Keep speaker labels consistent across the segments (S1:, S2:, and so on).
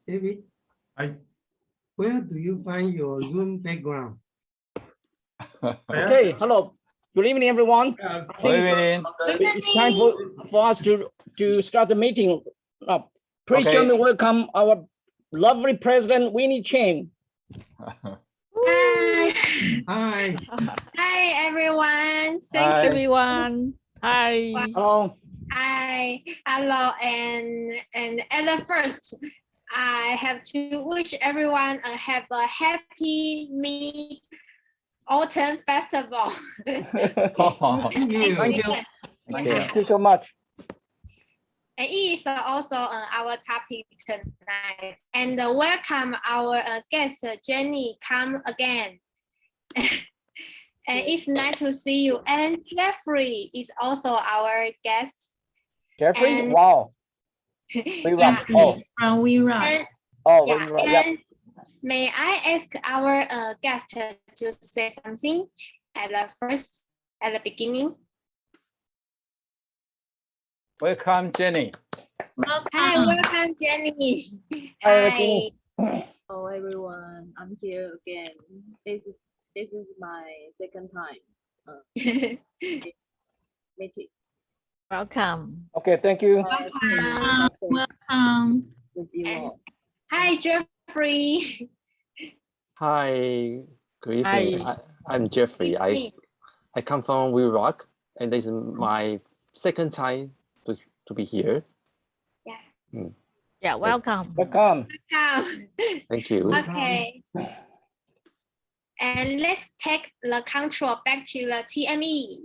S1: David,
S2: Hi.
S1: where do you find your Zoom background?
S3: Okay, hello. Good evening, everyone. I think it's time for us to start the meeting. Please join me welcome our lovely President Winnie Chen.
S4: Hi.
S1: Hi.
S4: Hi, everyone. Thank
S5: Hi.
S4: you.
S5: Everyone. Hi.
S3: Hello.
S4: Hi. Hello. And at the first, I have to wish everyone have a happy Mid-Autumn Festival.
S1: Thank you.
S3: Thank you.
S5: Thank you.
S3: Thank you so much.
S4: And it is also our topic tonight. And welcome our guest, Jenny, come again. And it's nice to see you. And Jeffrey is also our guest.
S3: Jeffrey,
S4: And,
S3: wow. We rock. Oh,
S5: From We Rock.
S4: And,
S3: oh,
S4: yeah,
S3: we rock. Yep.
S4: and may I ask our guest to say something at the beginning?
S5: Welcome, Jenny.
S4: Hi, welcome, Jenny.
S3: Hi, Jenny.
S6: Hello everyone, I'm here again. This is my second time meeting.
S5: Welcome.
S3: Okay, thank you.
S5: Welcome.
S6: With you all.
S4: Hi, Jeffrey.
S7: Hi, good
S5: Hi.
S7: evening. I'm Jeffrey. I come from We Rock, and this is my second time to be here.
S4: Yeah.
S5: Yeah, welcome.
S3: Welcome.
S4: Welcome.
S7: Thank you.
S4: Okay. And let's take the control back to the TME.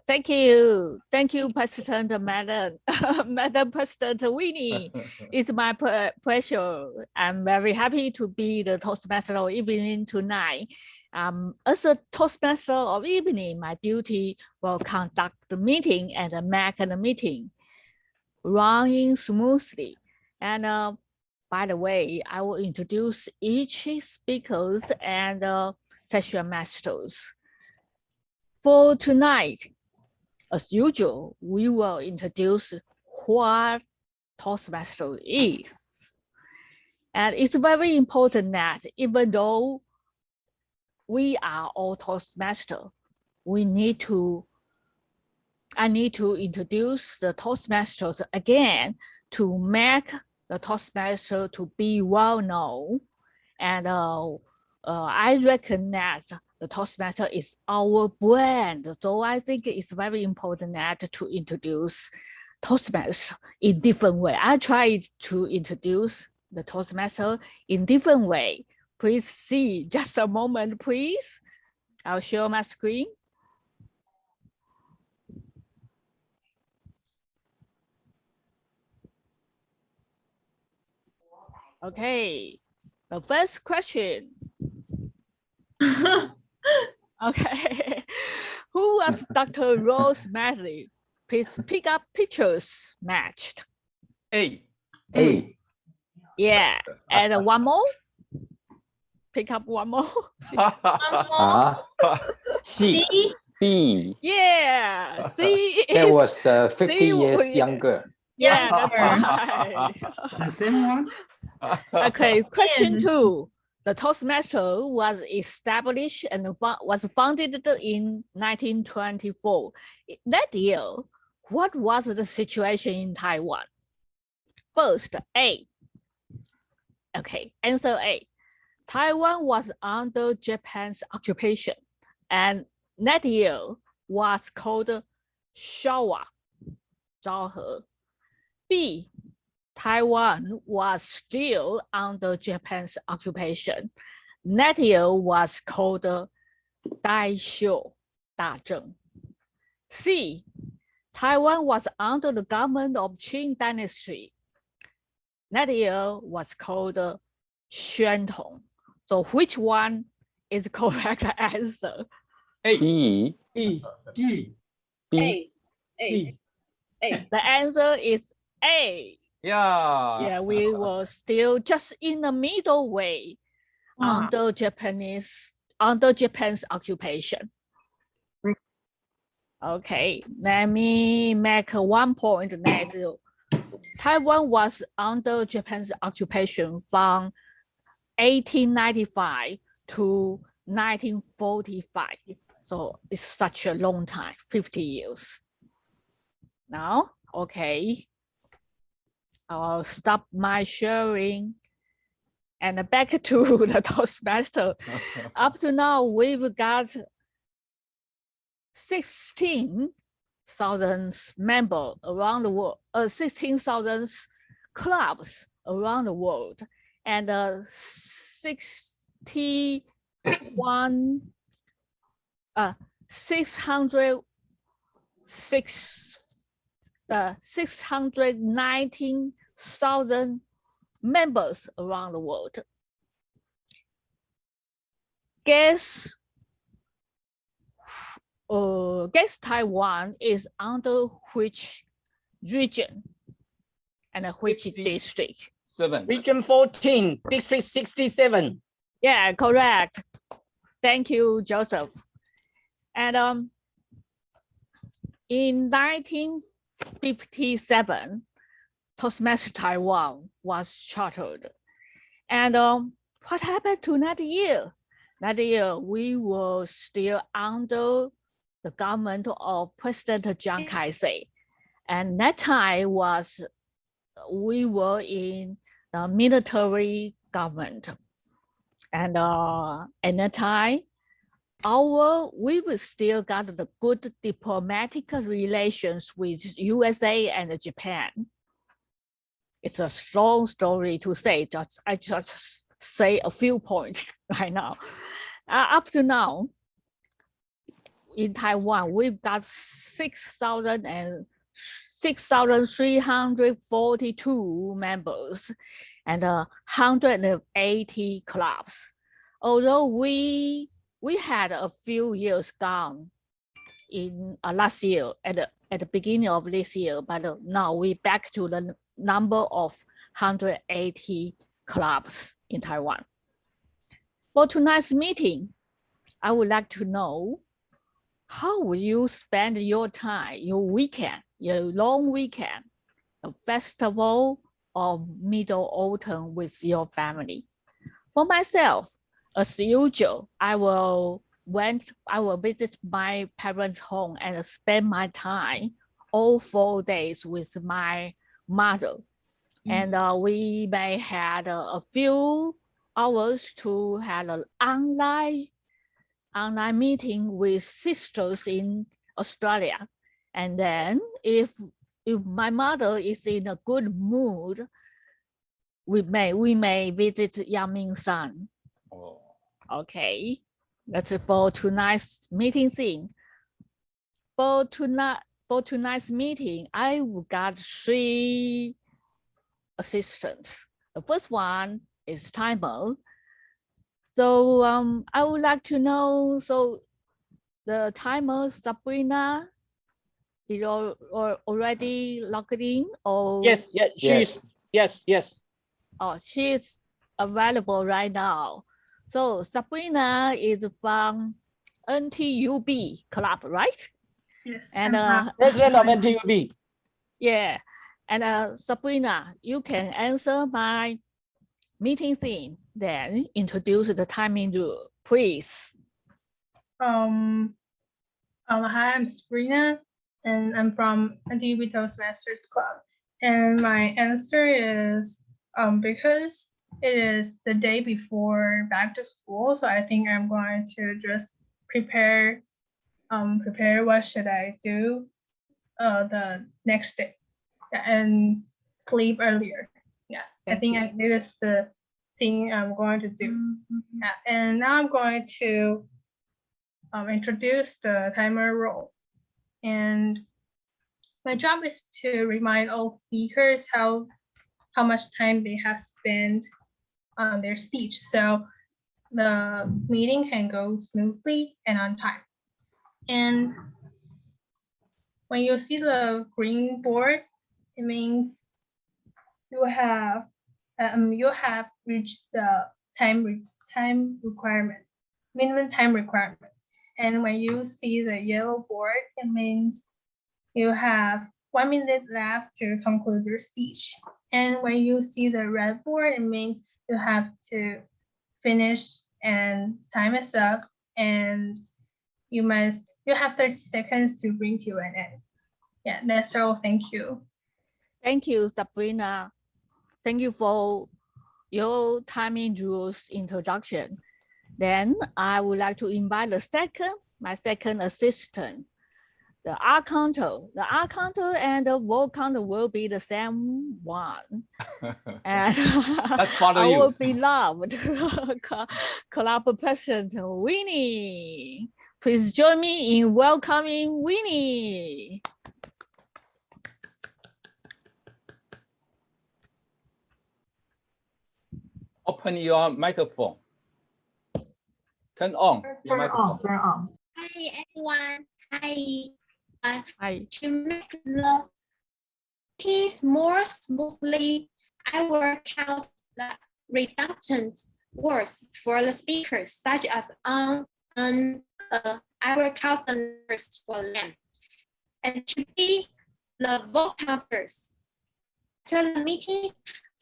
S5: Thank you. Thank you, President Madam, Madam President Winnie. It's my pleasure. I'm very happy to be the Toastmaster of evening tonight. As a Toastmaster of evening, my duty will conduct the meeting and make the meeting running smoothly. And by the way, I will introduce each speakers and session masters. For tonight, as usual, we will introduce what Toastmaster is. And it's very important that even though we are all Toastmasters, I need to introduce the Toastmasters again to make the Toastmaster to be well known. And I recognize the Toastmaster is our brand. So I think it's very important that to introduce Toastmaster in different way. I try to introduce the Toastmaster in different way. Please see, just a moment, please. I'll share my screen. Okay, the first question. Okay, who was Dr. Rose Medley? Please pick up pictures matched. A.
S4: Yeah,
S5: and one more. Pick up one more.
S7: C. B.
S5: Yeah, C
S8: That
S5: is
S8: was 50
S5: C
S8: years
S5: was-
S8: younger.
S5: Yeah, that's right.
S1: The same one?
S5: Okay, question 2. The Toastmaster was established and was founded in 1924. That year, what was the situation in Taiwan? First, A. Okay, answer A. Taiwan was under Japan's occupation, and that year was called Showa, 昭和. B. Taiwan was still under Japan's occupation. That year was called Daisho, 大正. C. Taiwan was under the government of Qing Dynasty. That year was called Xuantong. So which one is the correct answer?
S7: B.
S1: E. G.
S7: B.
S5: The answer is A. Yeah, we were still just in the middle way. under Japan's occupation. Okay, let me make 1 point that Taiwan was under Japan's occupation from 1895 to 1945. So it's such a long time, 50 years. Now, okay, I'll stop my sharing and back to the Toastmaster. Up to now, we've got 16,000 members around the world, 16,000 clubs around the world, and 619,000 members around the world. Guess Taiwan is under which region and which district?
S2: 7.
S3: Region 14, District 67.
S5: Yeah, correct. Thank you, Joseph. And in 1957, Toastmasters Taiwan was chartered. And what happened to that year? That year, we were still under the government of President Chiang Kai-shek. And that time we were in the military government. And at that time, we still got the good diplomatic relations with USA and Japan. It's a strong story to say, I just say a few points right now. Up to now, in Taiwan, we've got 6,342 members and 180 clubs. Although we had a few years gone in last year at the beginning of this year, but now we're back to the number of 180 clubs in Taiwan. For tonight's meeting, I would like to know, how will you spend your time, your weekend, your long weekend, the festival of Mid-Autumn with your family? For myself, as usual, I will visit my parents' home and spend my time all 4 days with my mother. And we may have a few hours to have an online meeting with sisters in Australia. And then if my mother is in a good mood, we may visit Yangming-san.
S2: Oh.
S5: Okay, that's for tonight's meeting thing. For tonight's meeting, I got 3 assistants. The first one is timer. So I would like to know, so the timer, Sabrina, is already logged in, or?
S3: Yes, yes.
S5: Oh, she's available right now. So Sabrina is from NTUB club, right?
S8: Yes.
S5: And
S3: President of NTUB.
S5: yeah, and Sabrina, you can answer my meeting theme, then introduce the timing rule, please.
S8: Hi, I'm Sabrina, and I'm from NTUB Toastmasters Club. And my answer is because it is the day before back to school, so I think I'm going to just prepare what should I do the next day, and sleep earlier. Yeah, I think this is the thing I'm going to do. Yeah, and now I'm going to introduce the timer role. And my job is to remind all speakers how much time they have spent on their speech, so the meeting can go smoothly and on time. And when you see the green board, it means you have reached the time time requirement, minimum time requirement. And when you see the yellow board, it means you have 1 minute left to conclude your speech. And when you see the red board, it means you have to finish and time is up, and you have 30 seconds to bring to an end. Yeah, that's all. Thank you.
S5: Thank you, Sabrina. Thank you for your timing rules introduction. Then I would like to invite my second assistant, the R counter. The R counter and the word counter will be the same one. And
S2: Let's follow you.
S5: Our beloved club president, Winnie. Please join me in welcoming Winnie.
S2: Open your microphone. Turn on. your microphone.
S6: Turn on.
S4: Hi everyone. Hi.
S5: Hi.
S4: To make the piece more smoothly, I will count the redundant words for the speakers, such as on, I will count the numbers for them. And to be the vote counters. After the meetings,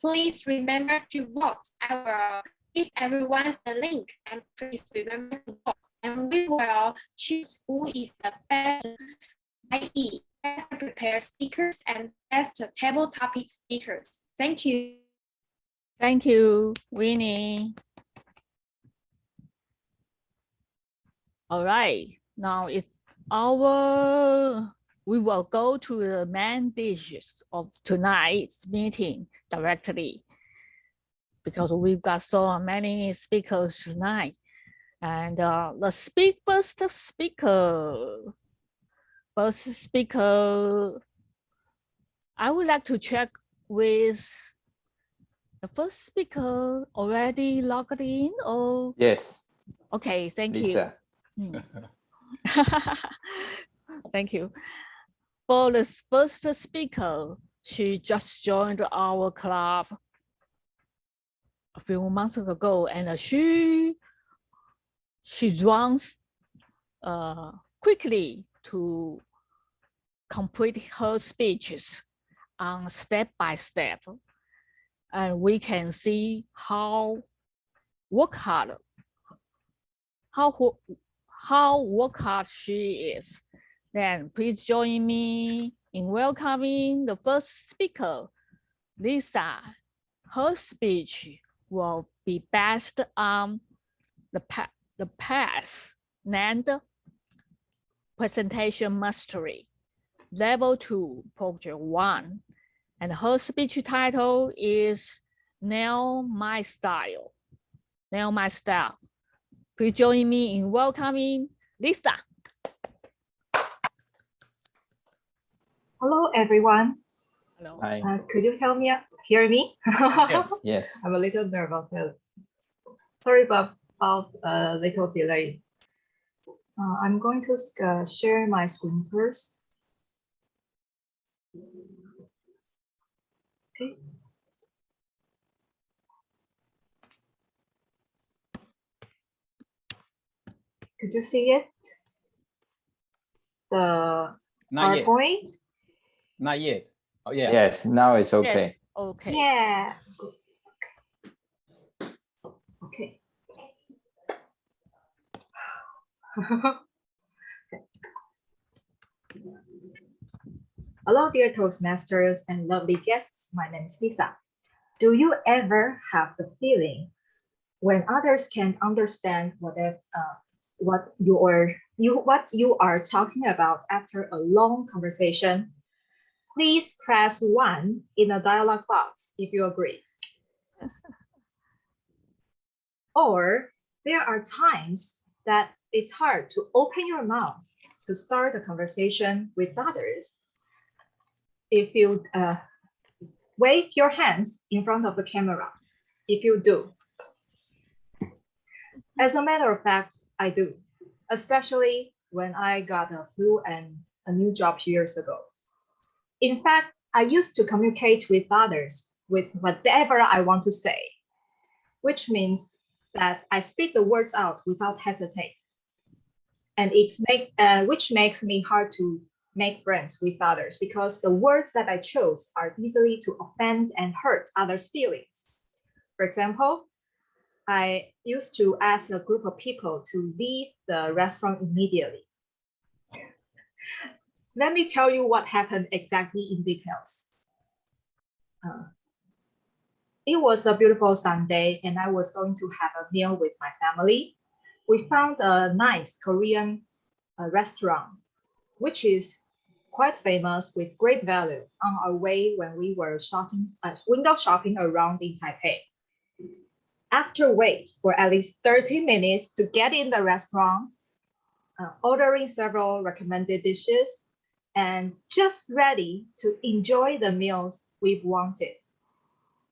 S4: please remember to vote. I will give everyone the link, and please remember to vote. And we will choose who is the best, i.e., best prepared speakers and best table topic speakers. Thank you.
S5: Thank you, Winnie. All right, now we will go to the main dishes of tonight's meeting directly, because we've got so many speakers tonight. And first speaker, I would like to check with the first speaker already logged in, or?
S2: Yes.
S5: Okay, thank
S2: Lisa.
S5: you. Thank you. For the first speaker, she just joined our club a few months ago, and she runs quickly to complete her speeches on step by step, and we can see how work hard she is. Then please join me in welcoming the first speaker, Lisa. Her speech will be based on the path named Presentation Mastery, Level 2, Project 1. And her speech title is Nail My Style. Nail My Style. Please join me in welcoming Lisa.
S6: Hello, everyone.
S5: Hello.
S2: Hi.
S6: Could you hear me?
S2: Yes.
S6: I'm a little nervous. Sorry about a little delay. I'm going to share my screen first. Okay. Could you see it? The
S2: Not yet.
S6: PowerPoint?
S2: Not yet. Oh yeah.
S7: Yes, now it's okay.
S5: Yes, okay.
S6: Yeah. Okay. Hello, dear Toastmasters and lovely guests. My name is Lisa. Do you ever have the feeling when others can't understand what you are talking about after a long conversation? Please press 1 in the dialog box if you agree. Or there are times that it's hard to open your mouth to start a conversation with others. If you wave your hands in front of the camera, if you do. As a matter of fact, I do, especially when I got a flu and a new job years ago. In fact, I used to communicate with others with whatever I want to say, which means that I speak the words out without hesitate, and which makes me hard to make friends with others because the words that I chose are easily to offend and hurt others' feelings. For example, I used to ask a group of people to leave the restaurant immediately. Let me tell you what happened exactly in details. It was a beautiful Sunday and I was going to have a meal with my family. We found a nice Korean restaurant, which is quite famous with great value on our way when we were window shopping around in Taipei. After wait for at least 30 minutes to get in the restaurant, ordering several recommended dishes, and just ready to enjoy the meals we've wanted,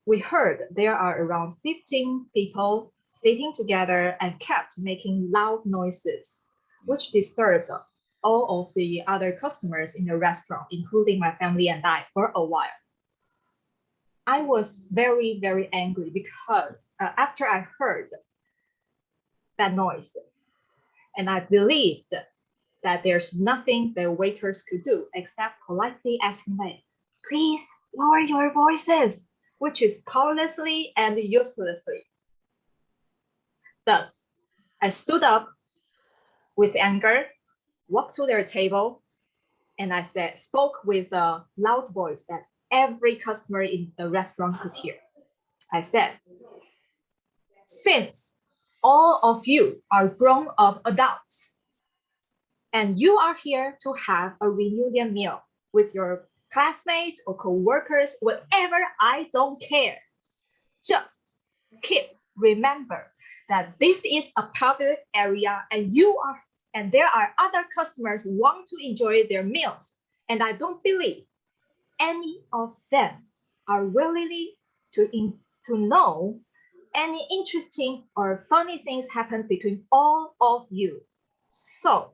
S6: we heard there are around 15 people sitting together and kept making loud noises, which disturbed all of the other customers in the restaurant, including my family and I, for a while. I was very, very angry because after I heard that noise, and I believed that there's nothing the waiters could do except politely asking them, please lower your voices, which is powerlessly and uselessly. Thus, I stood up with anger, walked to their table, and I spoke with a loud voice that every customer in the restaurant could hear. I said, since all of you are grown-up adults, and you are here to have a reunion meal with your classmates or co-workers, whatever, I don't care. Just remember that this is a public area and there are other customers who want to enjoy their meals. And I don't believe any of them are willing to know any interesting or funny things happen between all of you. So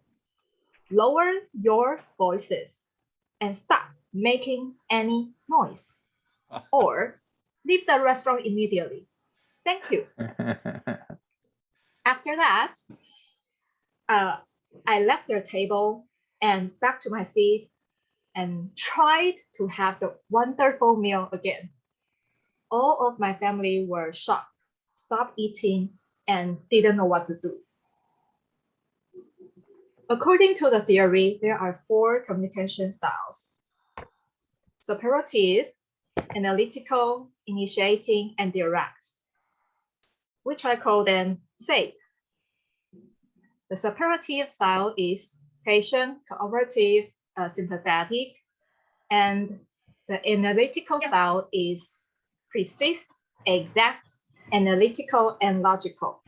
S6: lower your voices and stop making any noise or leave the restaurant immediately. Thank you. After that, I left their table and back to my seat and tried to have the wonderful meal again. All of my family were shocked, stopped eating, and didn't know what to do. According to the theory, there are 4 communication styles: separative, analytical, initiating, and direct, which I call them SAFE. The separative style is patient, cooperative, sympathetic, and the analytical style is precise, exact, analytical, and logical.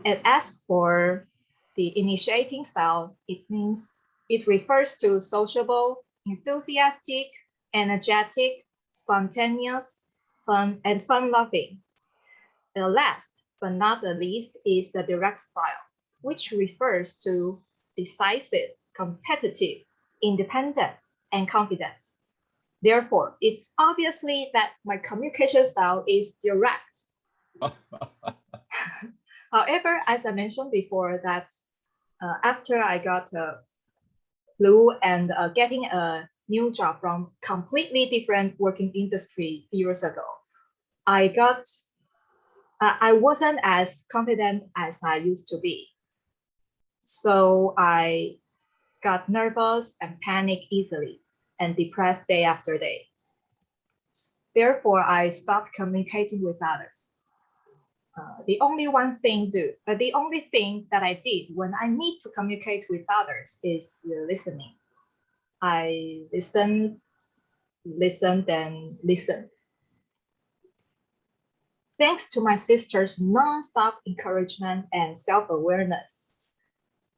S6: And as for the initiating style, it refers to sociable, enthusiastic, energetic, spontaneous, fun-loving. The last but not the least is the direct style, which refers to decisive, competitive, independent, and confident. Therefore, it's obviously that my communication style is direct. However, as I mentioned before, that after I got flu and getting a new job from completely different working industry years ago, I wasn't as confident as I used to be. So I got nervous and panicked easily and depressed day after day. Therefore, I stopped communicating with others. The only thing that I did when I need to communicate with others is listening. I listened, and listened. Thanks to my sister's non-stop encouragement and self-awareness,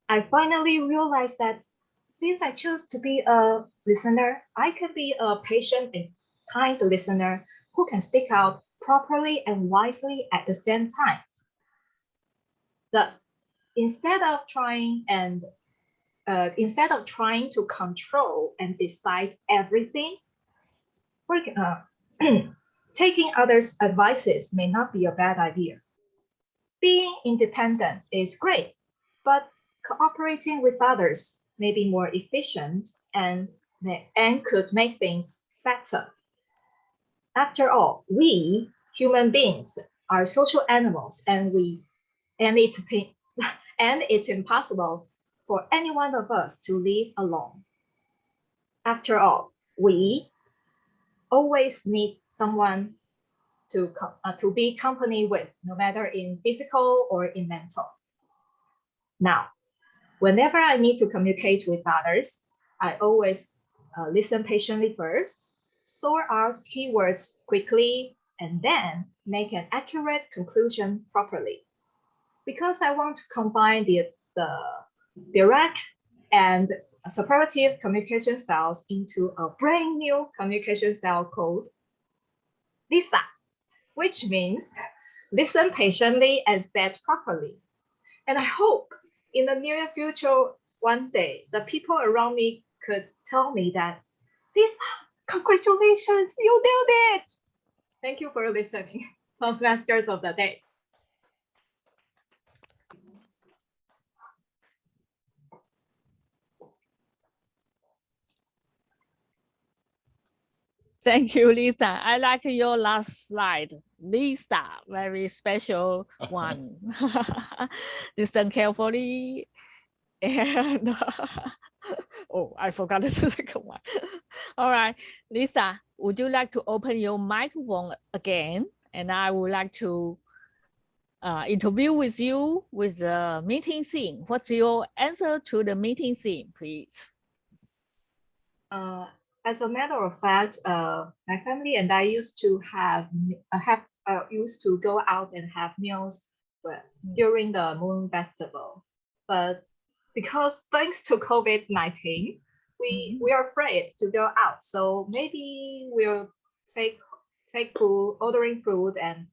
S6: I finally realized that since I chose to be a listener, I can be a patient and kind listener who can speak out properly and wisely at the same time. Thus, instead of trying to control and decide everything, taking others' advices may not be a bad idea. Being independent is great, but cooperating with others may be more efficient and could make things better. After all, we human beings are social animals, and it's impossible for any one of us to live alone. After all, we always need someone to be company with, no matter in physical or in mental. Now, whenever I need to communicate with others, I always listen patiently first, sort out keywords quickly, and then make an accurate conclusion properly. Because I want to combine the direct and superlative communication styles into a brand new communication style called LISA, which means listen patiently and set properly. And I hope in the near future, one day, the people around me could tell me that, Lisa, congratulations, you nailed it. Thank you for listening. Toastmasters of the day.
S5: Thank you, Lisa. I like your last slide. Lisa, very special one. Listen carefully. And oh, I forgot the second one. All right, Lisa, would you like to open your microphone again? And I would like to interview with you with the meeting theme. What's your answer to the meeting theme, please?
S6: As a matter of fact, my family and I used to used to go out and have meals during the Moon Festival, but because thanks to COVID-19, we are afraid to go out. So maybe we'll take food, ordering food, and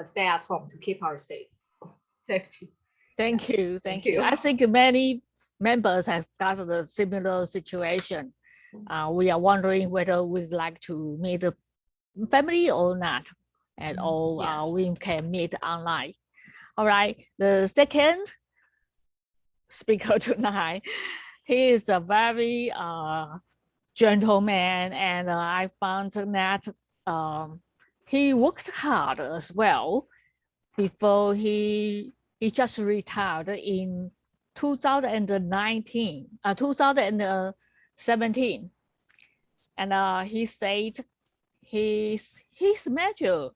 S6: stay at home to keep our safety.
S5: Thank you. I think many members have got a similar situation. We are wondering whether we'd like to meet the family or not, and all we can meet online. All right, the second speaker tonight, he is a very gentleman, and I found that he worked hard as well. Before he just retired in 2017, and he said his major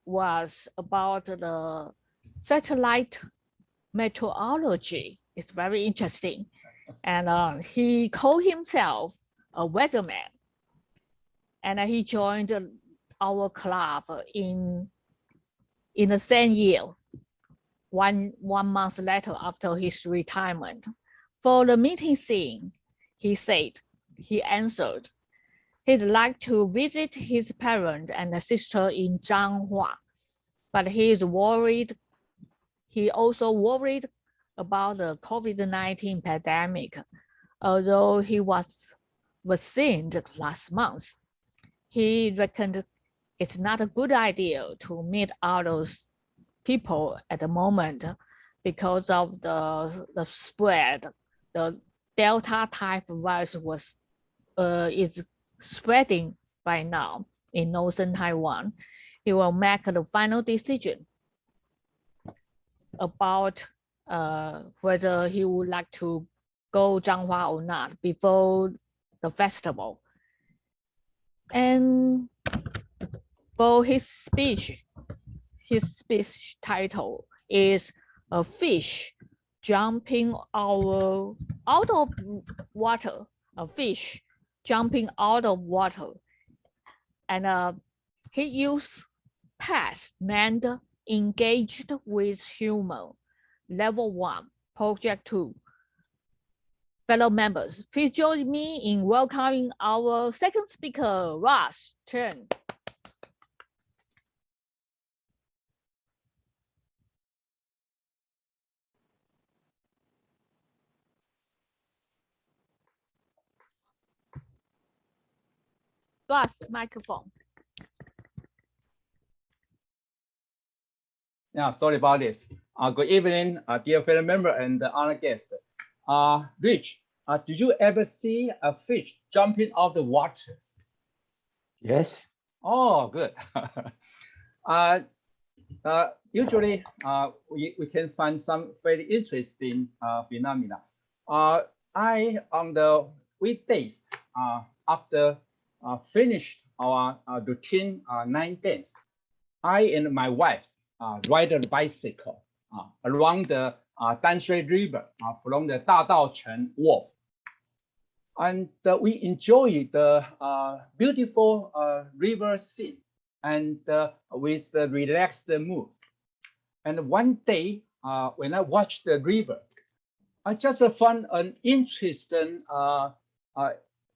S5: was about the satellite meteorology. It's very interesting, and he called himself a weatherman, and he joined our club in the same year, one month later after his retirement. For the meeting theme, he answered he'd like to visit his parents and sister in Zhanghua, but he also worried about the COVID-19 pandemic. Although he was vaccinated last month, he reckoned it's not a good idea to meet all those people at the moment because of the spread. The Delta type virus is spreading right now in northern Taiwan. He will make the final decision about whether he would like to go Zhanghua or not before the festival. And for his speech title is "A Fish Jumping Out of Water." A fish jumping out of water, and he used past meant engaged with human. Level 1, Project 2. Fellow members, please join me in welcoming our second speaker, Ross Chen. Ross, microphone.
S2: Yeah, sorry about this. Good evening, dear fellow member and honored guest. Rich, did you ever see a fish jumping out the water?
S7: Yes.
S2: Oh, good. Usually, we can find some very interesting phenomena. On the weekdays, after finished our routine 9 days, I and my wife ride a bicycle along the Danshui River from the Dadaocheng Wharf. And we enjoy the beautiful river scene and with the relaxed mood. And one day, when I watched the river, I just found an interesting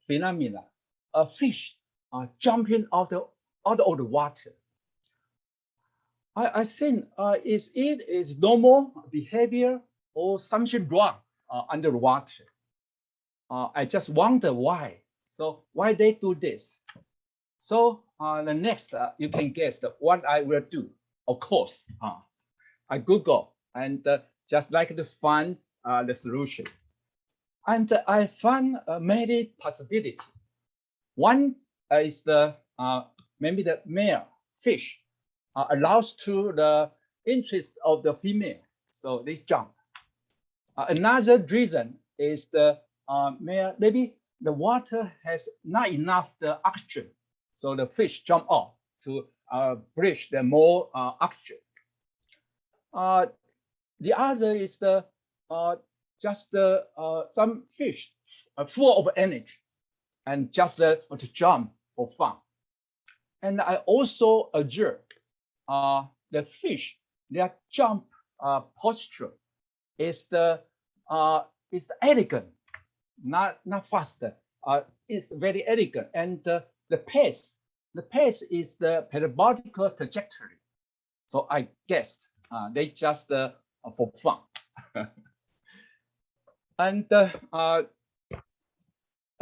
S2: phenomena: a fish jumping out of the water. I think is normal behavior or something wrong underwater? I just wonder why. So why they do this? So the next, you can guess what I will do. Of course, I Google and just like to find the solution. And I found many possibilities. One is the maybe the male fish allows to the interest of the female, so they jump. Another reason is the male, maybe the water has not enough the oxygen, so the fish jump off to bridge the more oxygen. The other is the just some fish are full of energy and just to jump for fun. And I also observed the fish, their jump posture is elegant, not faster. It's very elegant, and the pace is the parabolic trajectory. So I guessed they just for fun. And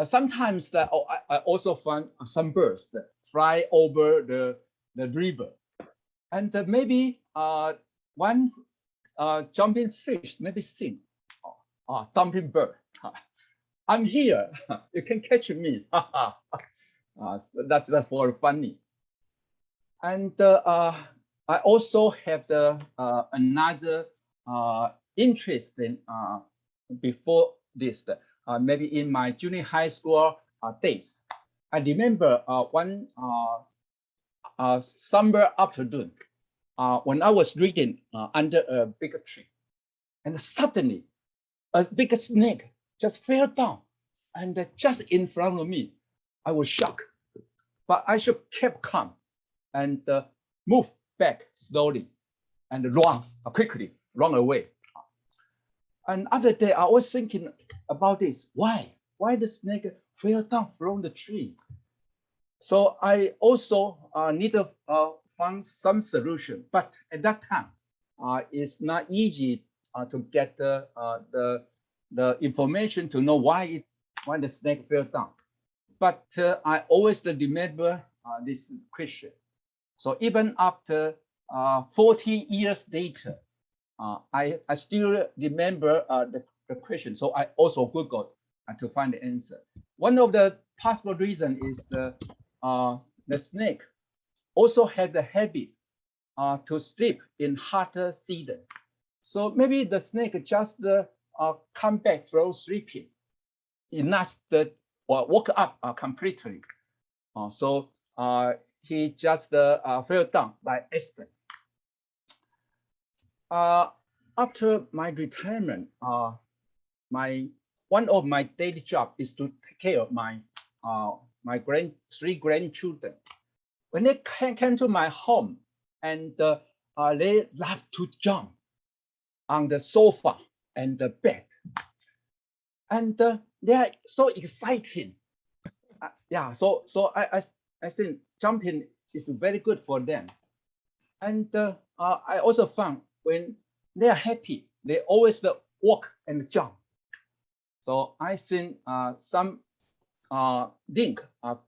S2: sometimes I also find some birds that fly over the river, and maybe one jumping fish maybe sing, jumping bird. I'm here. You can catch me. That's for funny. And I also have the another interesting before this. Maybe in my junior high school days, I remember one summer afternoon when I was reading under a big tree, and suddenly a big snake just fell down, and just in front of me. I was shocked, but I should keep calm and move back slowly and quickly run away. And other day I was thinking about this. Why the snake fell down from the tree? So I also need to find some solution. But at that time, it's not easy to get the information to know why the snake fell down. But I always remember this question. So even after 40 years later, I still remember the question. So I also Googled to find the answer. One of the possible reasons is the snake also had the habit to sleep in hotter season. So maybe the snake just come back from sleeping, not woke up completely. So he just fell down by accident. After my retirement, one of my daily job is to take care of my three grandchildren. When they came to my home, and they love to jump on the sofa and the bed, and they are so exciting. Yeah, so I think jumping is very good for them. And I also found when they are happy, they always walk and jump. So I think some link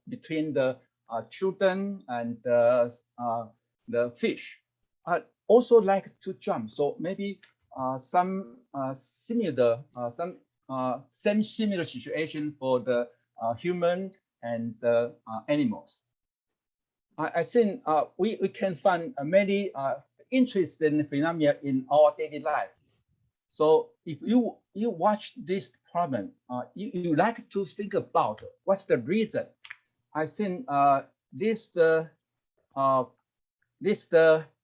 S2: between the children and the fish. also like to jump. So maybe some similar same similar situation for the human and animals. I think we can find many interesting phenomena in our daily life. So if you watch this problem, you like to think about what's the reason. I think this the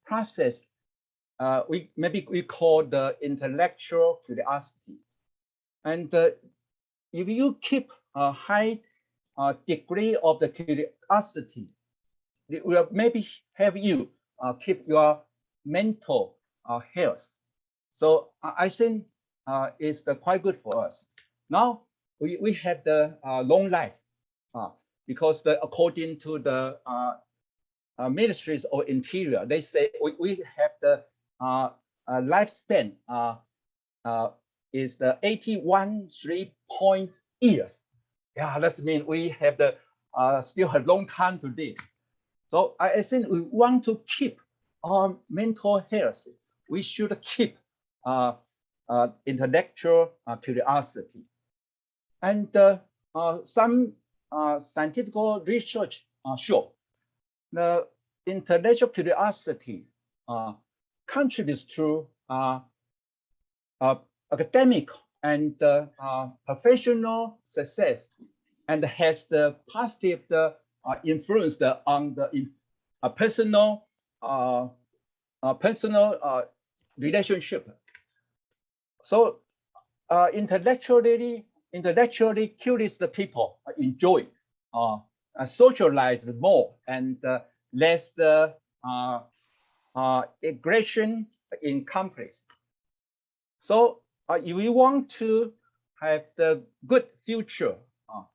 S2: process we call the intellectual curiosity. And if you keep a high degree of the curiosity, it will maybe help you keep your mental health. So I think it's quite good for us. Now we have the long life because according to the ministries of interior, they say we have the lifespan is the 81.3 years. Yeah, that means we have the still a long time to live. So I think we want to keep our mental health. We should keep intellectual curiosity. And some scientific research show the intellectual curiosity contributes to academic and professional success, and has the positive influence on the personal relationship. So intellectually curious people enjoy socialize more and less aggression in conflicts. So if we want to have the good future,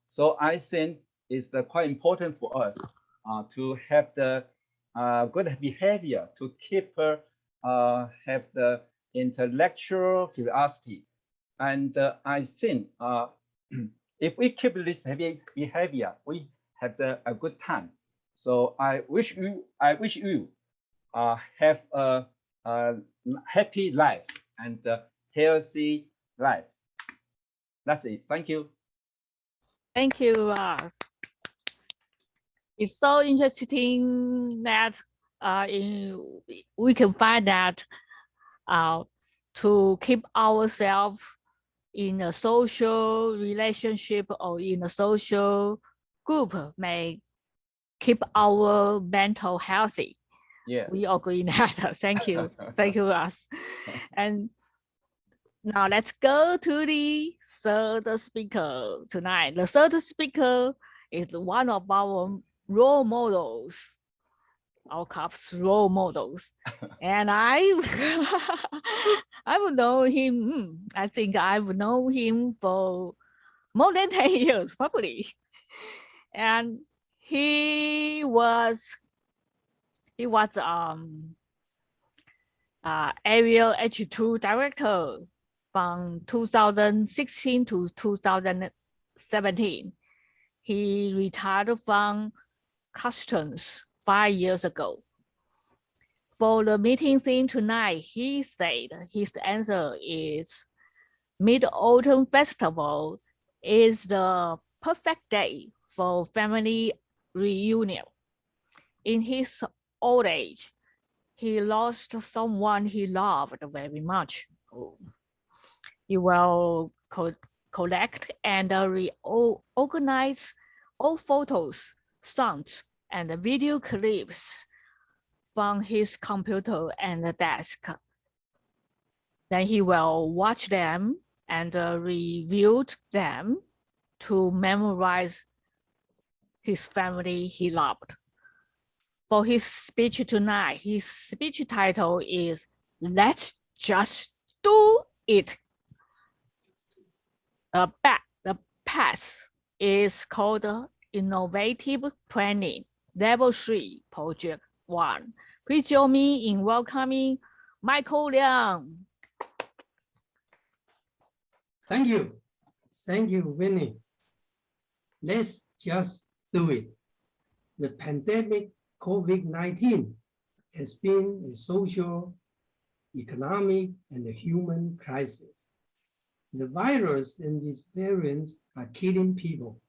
S2: so I think it's quite important for us to have the good behavior, to keep have the intellectual curiosity. And I think if we keep this behavior, we have a good time. So I wish you have a happy life and a healthy life. That's it. Thank you.
S5: Thank you, Ross. It's so interesting that we can find that to keep ourselves in a social relationship or in a social group may keep our mental healthy.
S2: Yeah,
S5: we agree in that. Thank you. Thank you, Ross. And now let's go to the third speaker tonight. The third speaker is one of our role models, our CUP's role models. And I've known him, I think I've known him for more than 10 years, probably. And he was Area H2 director from 2016 to 2017. He retired from customs 5 years ago. For the meeting theme tonight, he said his answer is Mid-Autumn Festival is the perfect day for family reunion. In his old age, he lost someone he loved very much. He will collect and reorganize all photos, songs, and video clips from his computer and desk. Then he will watch them and review them to memorize his family he loved. For his speech tonight, his speech title is Let's Just Do It. The path is called Innovative Planning, Level 3, Project 1. Please join me in welcoming Michael Liang.
S1: Thank you. Thank you, Winnie. Let's just do it. The pandemic COVID-19 has been a social economic, and human crisis. The virus and its variants are killing people,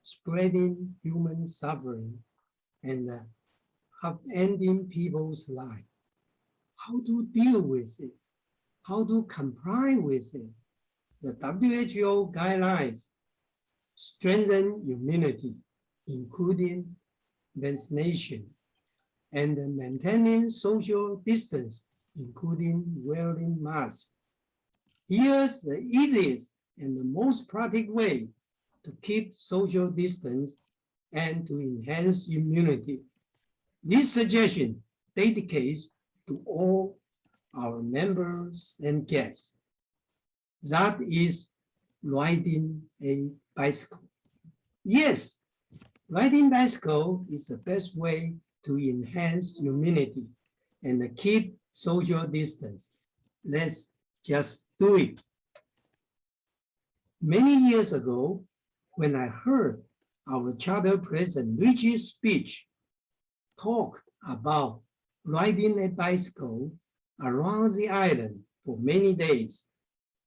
S1: spreading human suffering, and upending people's lives. How to deal with it? How to comply with it? The WHO guidelines strengthen immunity, including vaccination, and maintaining social distance, including wearing masks. Here's the easiest and the most practical way to keep social distance and to enhance immunity. This suggestion dedicates to all our members and guests. That is riding a bicycle. Yes, riding bicycle is the best way to enhance immunity and keep social distance. Let's just do it. Many years ago, when I heard our charter president Richie's speech talk about riding a bicycle around the island for many days,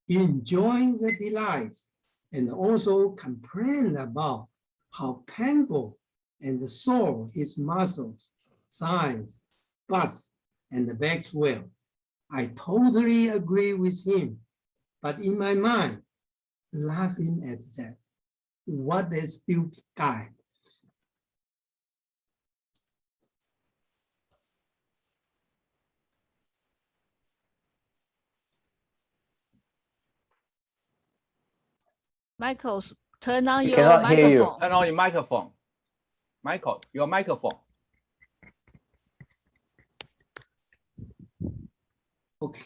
S1: enjoying the delights, and also complain about how painful and sore his muscles, thighs, butts, and the backs were. I totally agree with him, but in my mind, laughing at that, what a stupid guy.
S5: Michael, turn on
S2: We
S5: your
S2: cannot hear you.
S5: microphone.
S2: Turn on your microphone. Michael, your microphone.
S1: Okay.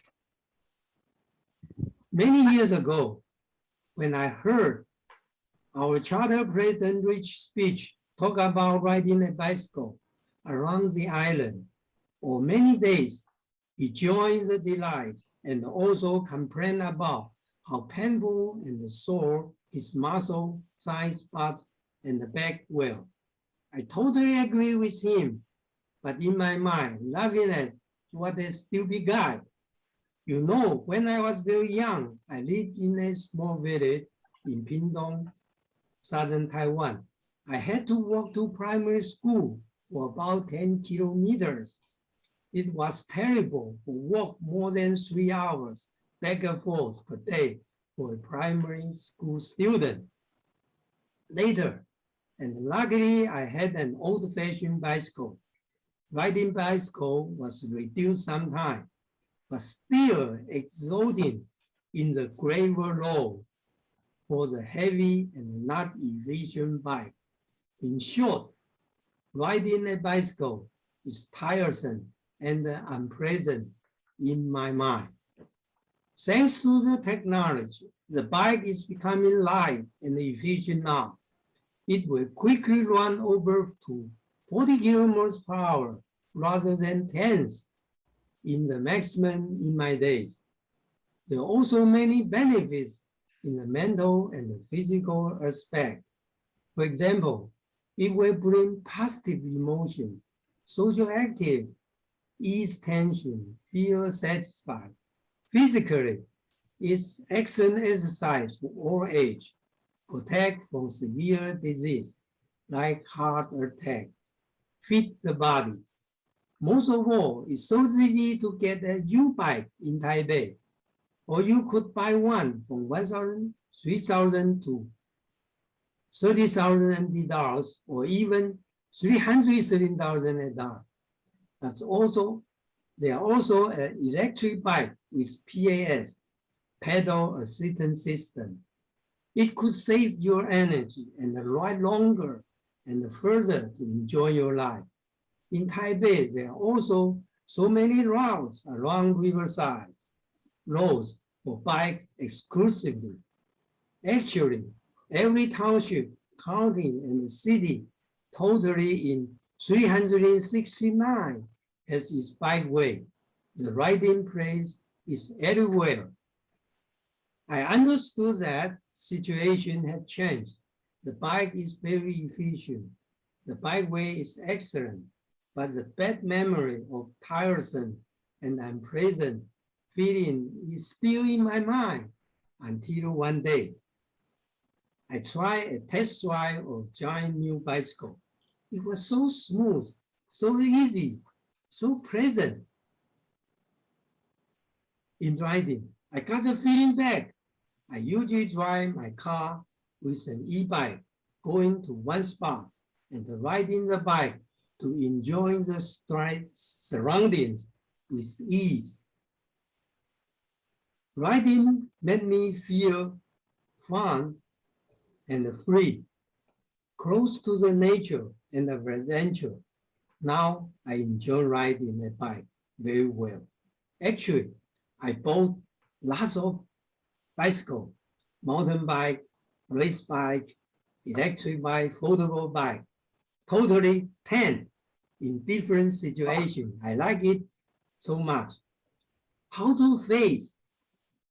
S1: Many years ago, when I heard our charter president Rich speech talk about riding a bicycle around the island for many days, enjoying the delights and also complain about how painful and sore his muscle, thighs, butts, and the back were. I totally agree with him, but in my mind, laughing at what a stupid guy. You know, when I was very young, I lived in a small village in Pingtung, southern Taiwan. I had to walk to primary school for about 10 kilometers. It was terrible to walk more than 3 hours back and forth per day for a primary school student. Later, and luckily I had an old-fashioned bicycle. Riding bicycle was reduced sometimes, but still exhausting in the gravel road for the heavy and not efficient bike. In short, riding a bicycle is tiresome and unpleasant in my mind. Thanks to the technology, the bike is becoming light and efficient now. It will quickly run over to 40 kilometers per hour rather than 10s in the maximum in my days. There are also many benefits in the mental and the physical aspect. For example, it will bring positive emotion, social active, ease tension, feel satisfied. Physically, it's excellent exercise for all age, protect from severe disease like heart attack, fit the body. Most of all, it's so easy to get a U-bike in Taipei, or you could buy one from 1,000, 3,000 to 30,000 NT dollars, or even 313,000 NT dollars. There are also an electric bike with PAS, pedal assistance system. It could save your energy and ride longer and further to enjoy your life. In Taipei, there are also so many routes along riverside roads for bike exclusively. Actually, every township, county, and city totally in 369 has its bikeway. The riding place is everywhere. I understood that situation had changed. The bike is very efficient. The bikeway is excellent, but the bad memory of tiresome and unpleasant feeling is still in my mind until one day I tried a test drive of giant new bicycle. It was so smooth, so easy, so pleasant. In riding, I got the feeling back. I usually drive my car with an e-bike, going to one spot and riding the bike to enjoy the surroundings with ease. Riding made me feel fun and free, close to the nature and the adventure. Now I enjoy riding a bike very well. Actually, I bought lots of bicycles, mountain bike, race bike, electric bike, foldable bike, totally 10 in different situations. I like it so much. How to face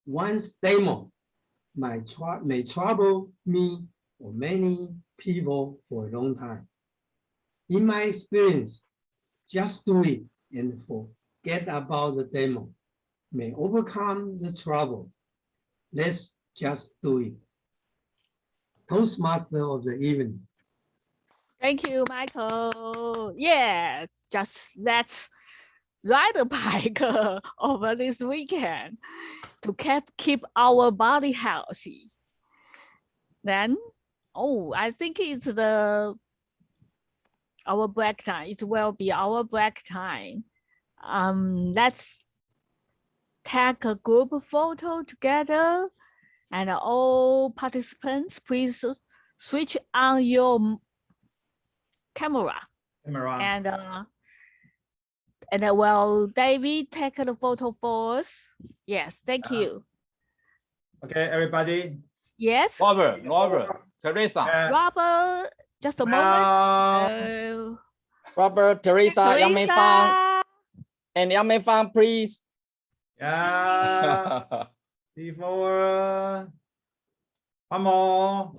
S1: one's demon may trouble me or many people for a long time. In my experience, just do it and forget about the demon. May overcome the trouble. Let's just do it. Toastmaster of the evening.
S5: Thank you, Michael. Yeah, just let's ride a bike over this weekend to keep our body healthy. Then, I think it's our break time. It will be our break time. Let's take a group photo together, and all participants, please switch on your camera. And will David take the photo for us? Yes, thank you.
S9: Okay, everybody.
S5: Yes.
S2: Robert, Teresa.
S5: Robert, just a moment.
S3: Robert, Teresa, Yang Mei Fang, and Yang Mei Fang, please.
S9: Yeah. C4. One more.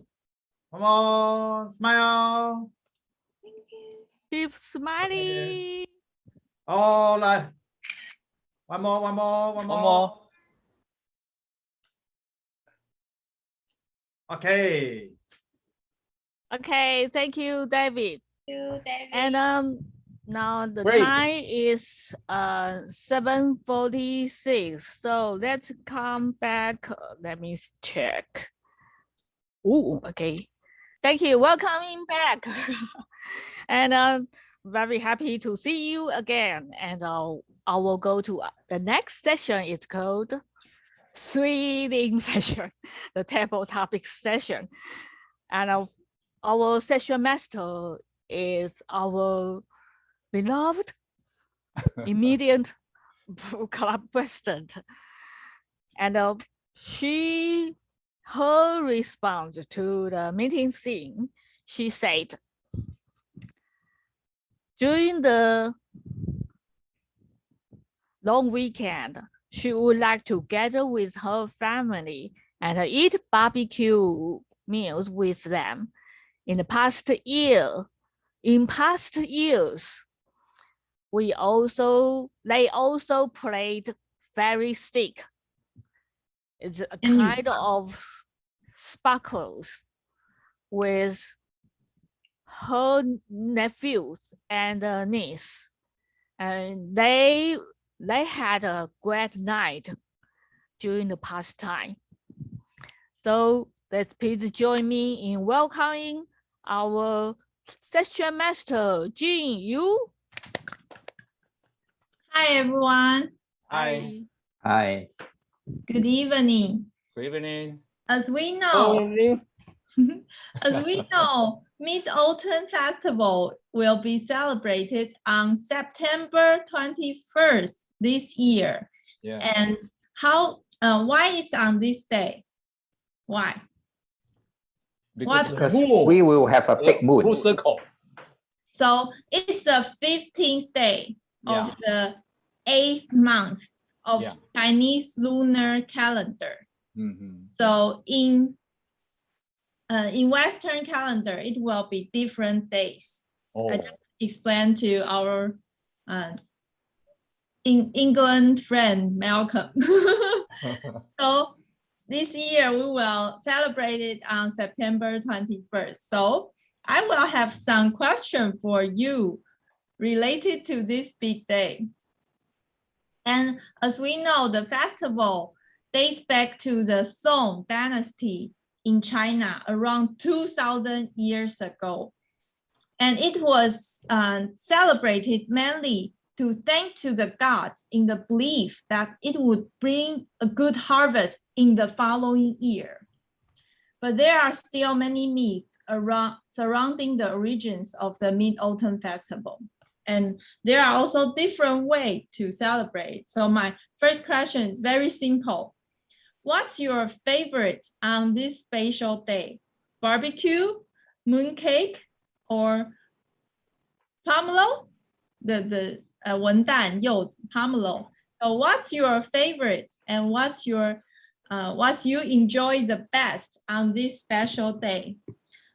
S9: One more. Smile.
S5: Keep smiling.
S9: Oh, like. One more. Okay.
S5: Okay, thank you, David. And now the
S2: Great.
S5: time is 7:46. So let's come back. Let me check. Oh, okay. Thank you. Welcoming back. And very happy to see you again. And I will go to the next session. It's called Reading session, the table topic session. And our session master is our beloved immediate club president. And her response to the meeting scene, she said, during the long weekend, she would like to gather with her family and eat barbecue meals with them. In past years, they also played fairy stick. It's a kind of sparkles with her nephews and niece, and they had a great night during the past time. So let's please join me in welcoming our session master, Jin Yu.
S10: Hi, everyone.
S2: Hi.
S7: Hi.
S10: Good evening.
S2: Good evening.
S10: As we know, Mid-Autumn Festival will be celebrated on September 21st this year.
S2: Yeah.
S10: And why it's on this day? Why?
S7: Because we will have a big moon.
S2: Full circle.
S10: So it's the 15th day of the 8th month of Chinese lunar calendar. So in Western calendar, it will be different days. I just explained to our England friend, Malcolm. So this year we will celebrate it on September 21st. So I will have some question for you related to this big day. And as we know, the festival dates back to the Song dynasty in China around 2000 years ago. And it was celebrated mainly to thank to the gods in the belief that it would bring a good harvest in the following year. But there are still many myths surrounding the origins of the Mid-Autumn Festival. And there are also different ways to celebrate. So my first question, very simple. What's your favorite on this special day? Barbecue, mooncake, or pomelo? The 文旦柚子 pomelo. So what's your favorite and what's you enjoy the best on this special day?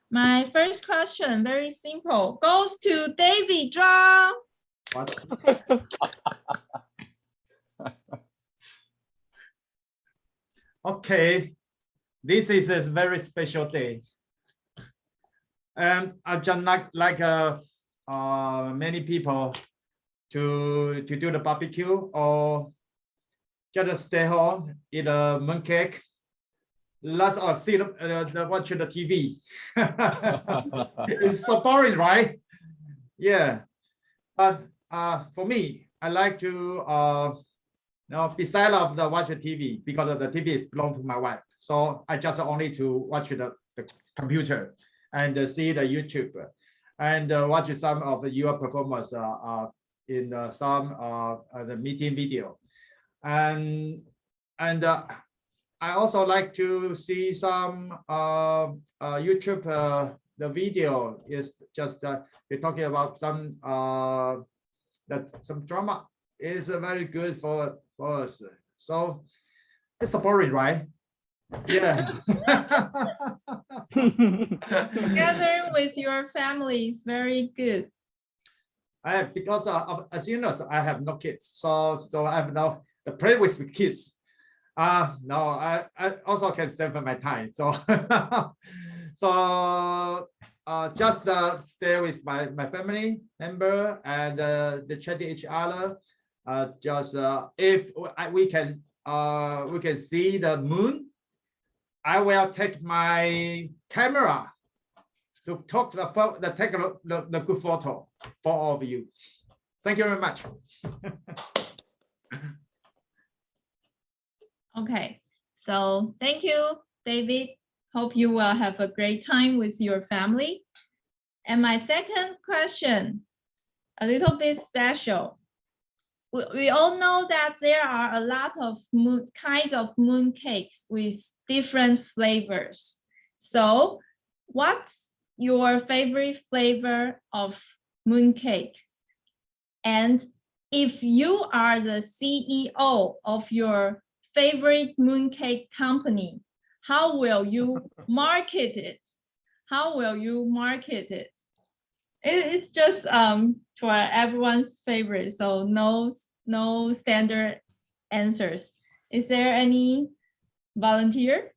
S10: My first question, very simple, goes to David Zhang.
S9: Okay, this is a very special day. And I just like many people to do the barbecue or just stay home, eat a mooncake. Lots of see watch the TV. It's so boring, right? Yeah, but for me, I like to beside of the watch the TV, because the TV is belong to my wife, so I just only to watch the computer and see the YouTube and watch some of your performers in some the meeting video, and I also like to see some YouTube. The video is just we're talking about some some drama is very good for us. So it's boring, right? Yeah.
S10: Together with your family is very good.
S9: Because as you know, I have no kids, so I have no the play with kids. No, I also can save my time. So just stay with my family member and the chat each other. Just if we can see the moon, I will take my camera to take the good photo for all of you. Thank you very much.
S10: Okay, so thank you, David. Hope you will have a great time with your family. And my second question, a little bit special. We all know that there are a lot of kinds of mooncakes with different flavors. So what's your favorite flavor of mooncake? And if you are the CEO of your favorite mooncake company, how will you market it? How will you market it? It's just for everyone's favorite, so no standard answers. Is there any volunteer?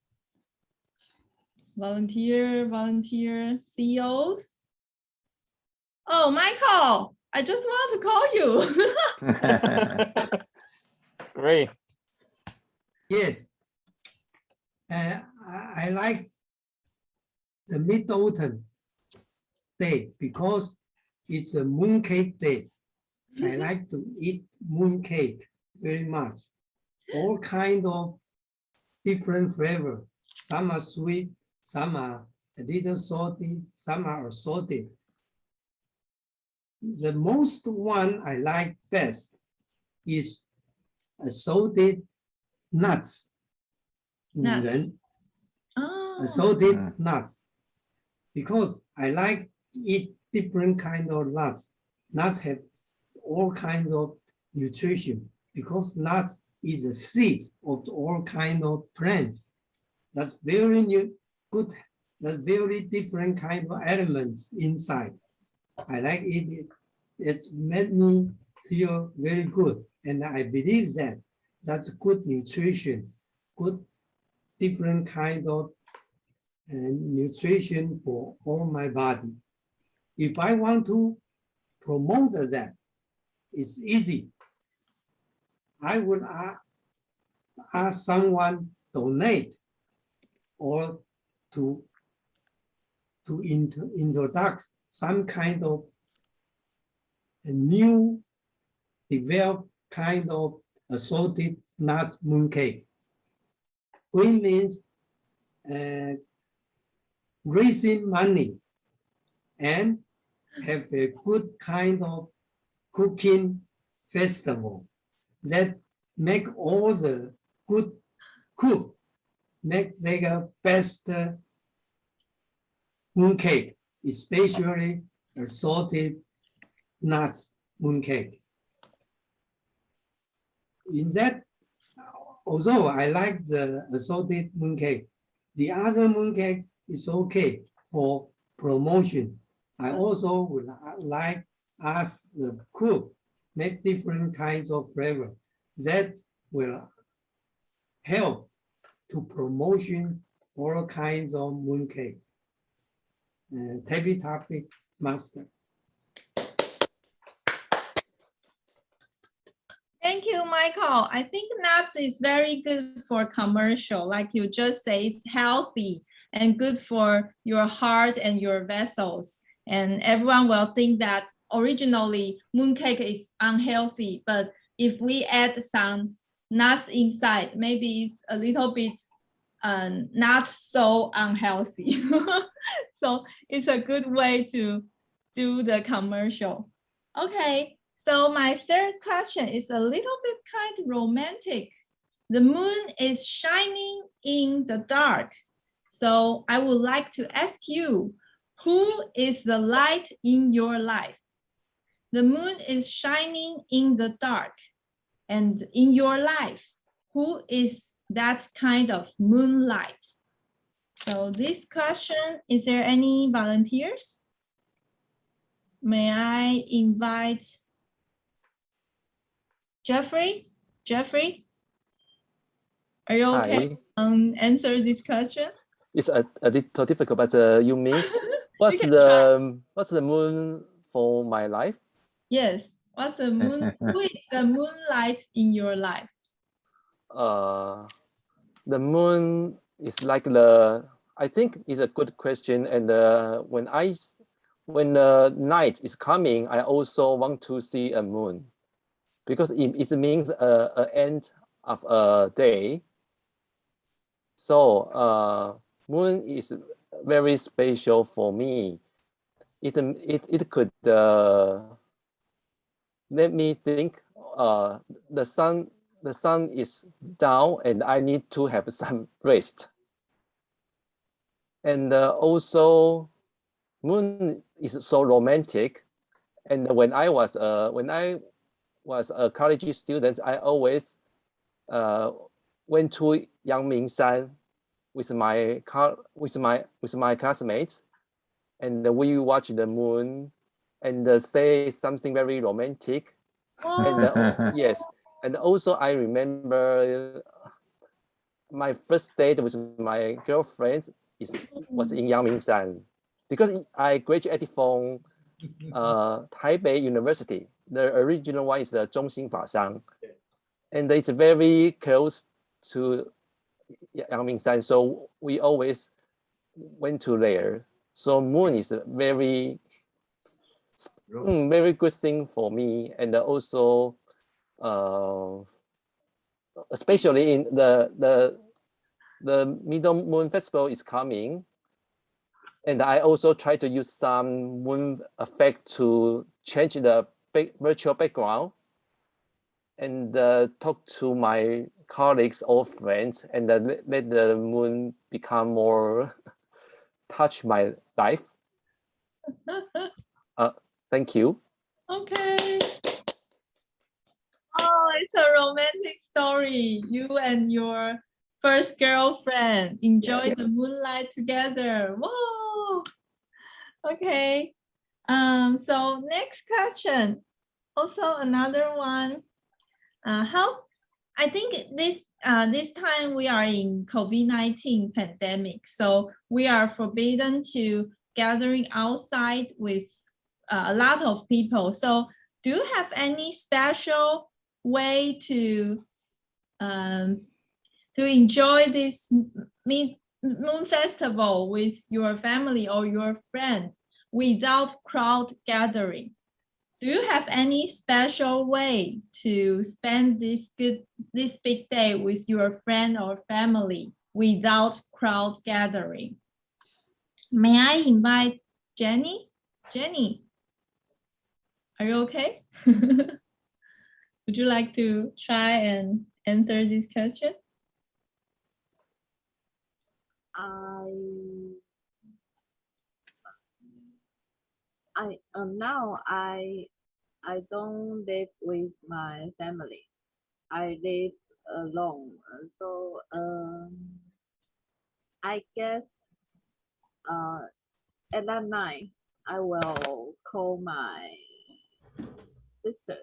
S10: Volunteer CEOs? Oh, Michael, I just want to call you.
S7: Great.
S1: Yes. I like the Mid-Autumn day because it's a mooncake day. I like to eat mooncake very much. All kind of different flavor. Some are sweet, some are a little salty, some are salted. The most one I like best is a salted nuts. Salted nuts, because I like to eat different kind of nuts. Nuts have all kinds of nutrition because nuts is a seed of all kind of plants. That's very good. That's very different kind of elements inside. I like it. It's made me feel very good. And I believe that that's good nutrition, good different kind of nutrition for all my body. If I want to promote that, it's easy. I would ask someone donate or to introduce some kind of a new developed kind of assorted nuts mooncake. Green means raising money and have a good kind of cooking festival that make all the good cook make their best mooncake, especially assorted nuts mooncake. In that, although I like the assorted mooncake, the other mooncake is okay for promotion. I also would like ask the cook make different kinds of flavor that will help to promotion all kinds of mooncake. Heavy topic master.
S10: Thank you, Michael. I think nuts is very good for commercial. Like you just say, it's healthy and good for your heart and your vessels. And everyone will think that originally mooncake is unhealthy, but if we add some nuts inside, maybe it's a little bit not so unhealthy. So it's a good way to do the commercial. Okay. So my third question is a little bit kind of romantic. The moon is shining in the dark. So I would like to ask you, who is the light in your life? The moon is shining in the dark. And in your life, who is that kind of moonlight? So this question, is there any volunteers? May I invite Jeffrey? Jeffrey, are you okay? Answer this question.
S7: It's a little difficult, but you mean what's the moon for my life?
S10: Yes. What's the moon? Who is the moonlight in your life?
S7: The moon is like I think it's a good question. And when the night is coming, I also want to see a moon, because it means an end of a day. So moon is very special for me. It could let me think. The sun is down and I need to have some rest. And also moon is so romantic. And when I was a college student, I always went to Yangmingshan with my classmates, and we watched the moon and say something very romantic. And yes, and also I remember my first date with my girlfriend was in Yangmingshan, because I graduated from Taipei University. The original one is the Zhongxin Fashang, and it's very close to Yangmingshan, so we always went to there. So moon is a very good thing for me, and also especially in the Middle Moon Festival is coming, and I also try to use some moon effect to change the virtual background and talk to my colleagues or friends, and let the moon become more touch my life. Thank you.
S10: Okay. Oh, it's a romantic story. You and your first girlfriend enjoy the moonlight together. Whoa. Okay. So next question. Also another one. How I think this time we are in COVID-19 pandemic, so we are forbidden to gathering outside with a lot of people. So do you have any special way to enjoy this Moon Festival with your family or your friends without crowd gathering? Do you have any special way to spend this big day with your friend or family without crowd gathering? May I invite Jenny? Jenny, are you okay? Would you like to try and answer this question?
S11: Now I don't live with my family. I live alone. So I guess at that night I will call my sister.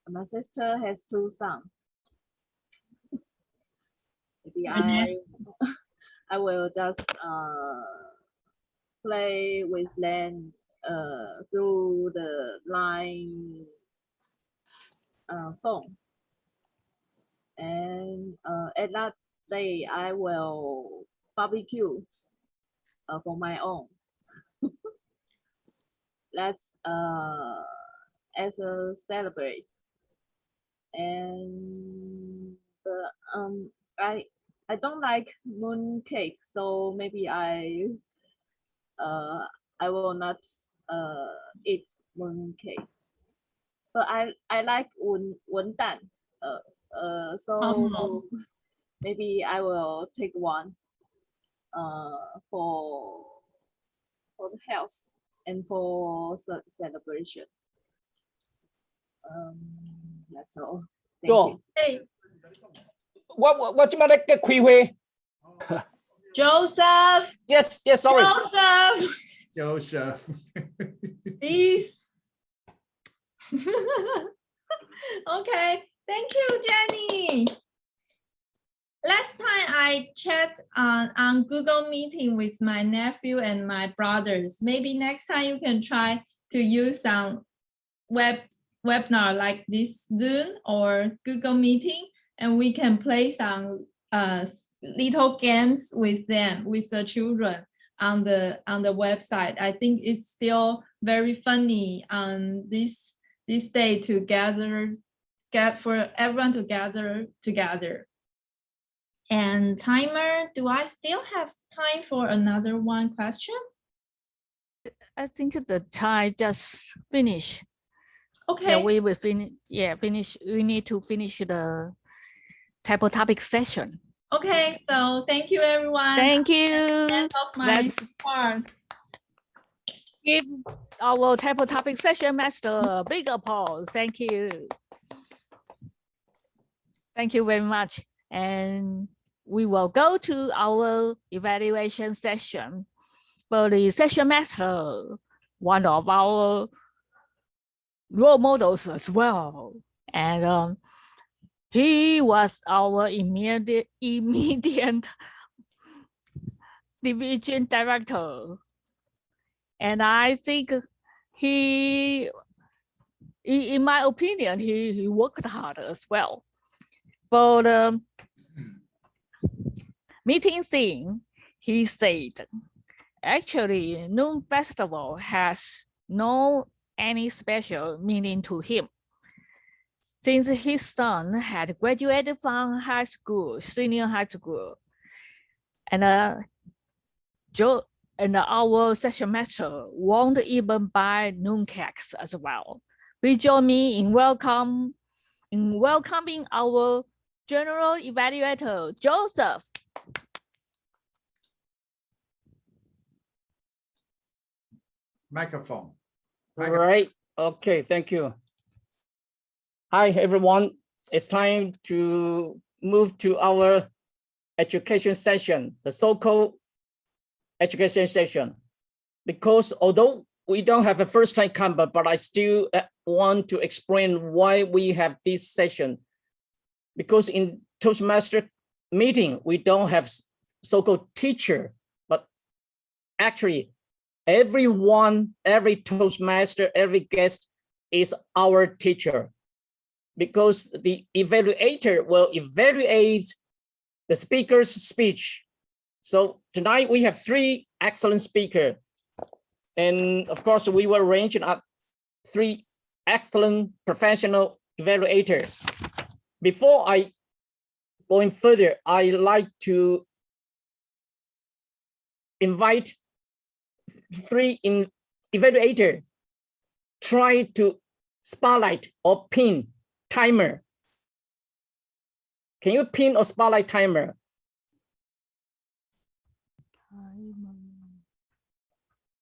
S11: My sister has 2 sons. Maybe I will just play with them through the line phone. And at that day, I will barbecue for my own. That's as a celebrate. And I don't like moon cake, so maybe I will not eat moon cake. But I like 文旦. So maybe I will take one for the health and for celebration. That's all. Thank you.
S3: Hey. What you like get quick?
S10: Joseph.
S3: Yes, sorry.
S9: Joseph.
S10: Please. Okay, thank you, Jenny. Last time I chat on Google Meeting with my nephew and my brothers. Maybe next time you can try to use some webinar like this Zoom or Google Meeting, and we can play some little games with them, with the children on the website. I think it's still very funny on this day to for everyone to gather together. And timer, do I still have time for another one question?
S5: I think the time just finished.
S10: Okay.
S5: Yeah, we will finish. Yeah, finish. We need to finish the type of topic session.
S10: Okay, so thank you, everyone.
S5: Thank you.
S10: That's of my part.
S5: Give our type of topic session master a big applause. Thank you. Thank you very much. And we will go to our evaluation session. For the session master, one of our role models as well. And he was our immediate division director. And I think he, in my opinion, he worked hard as well. For the meeting thing, he said, actually, Noon Festival has no any special meaning to him. Since his son had graduated from high school, senior high school, and our session master won't even buy noon cakes as well. Please join me in welcoming our general evaluator, Joseph.
S9: Microphone.
S3: All right. Okay, thank you. Hi, everyone. It's time to move to our education session, the so-called education session. Because although we don't have a first time comer, but I still want to explain why we have this session. Because in Toastmaster meeting, we don't have so-called teacher, but actually everyone, every Toastmaster, every guest is our teacher, because the evaluator will evaluate the speaker's speech. So tonight we have 3 excellent speakers. And of course, we will arrange up 3 excellent professional evaluators. Before I going further, I like to invite 3 evaluators try to spotlight or pin timer. Can you pin or spotlight timer?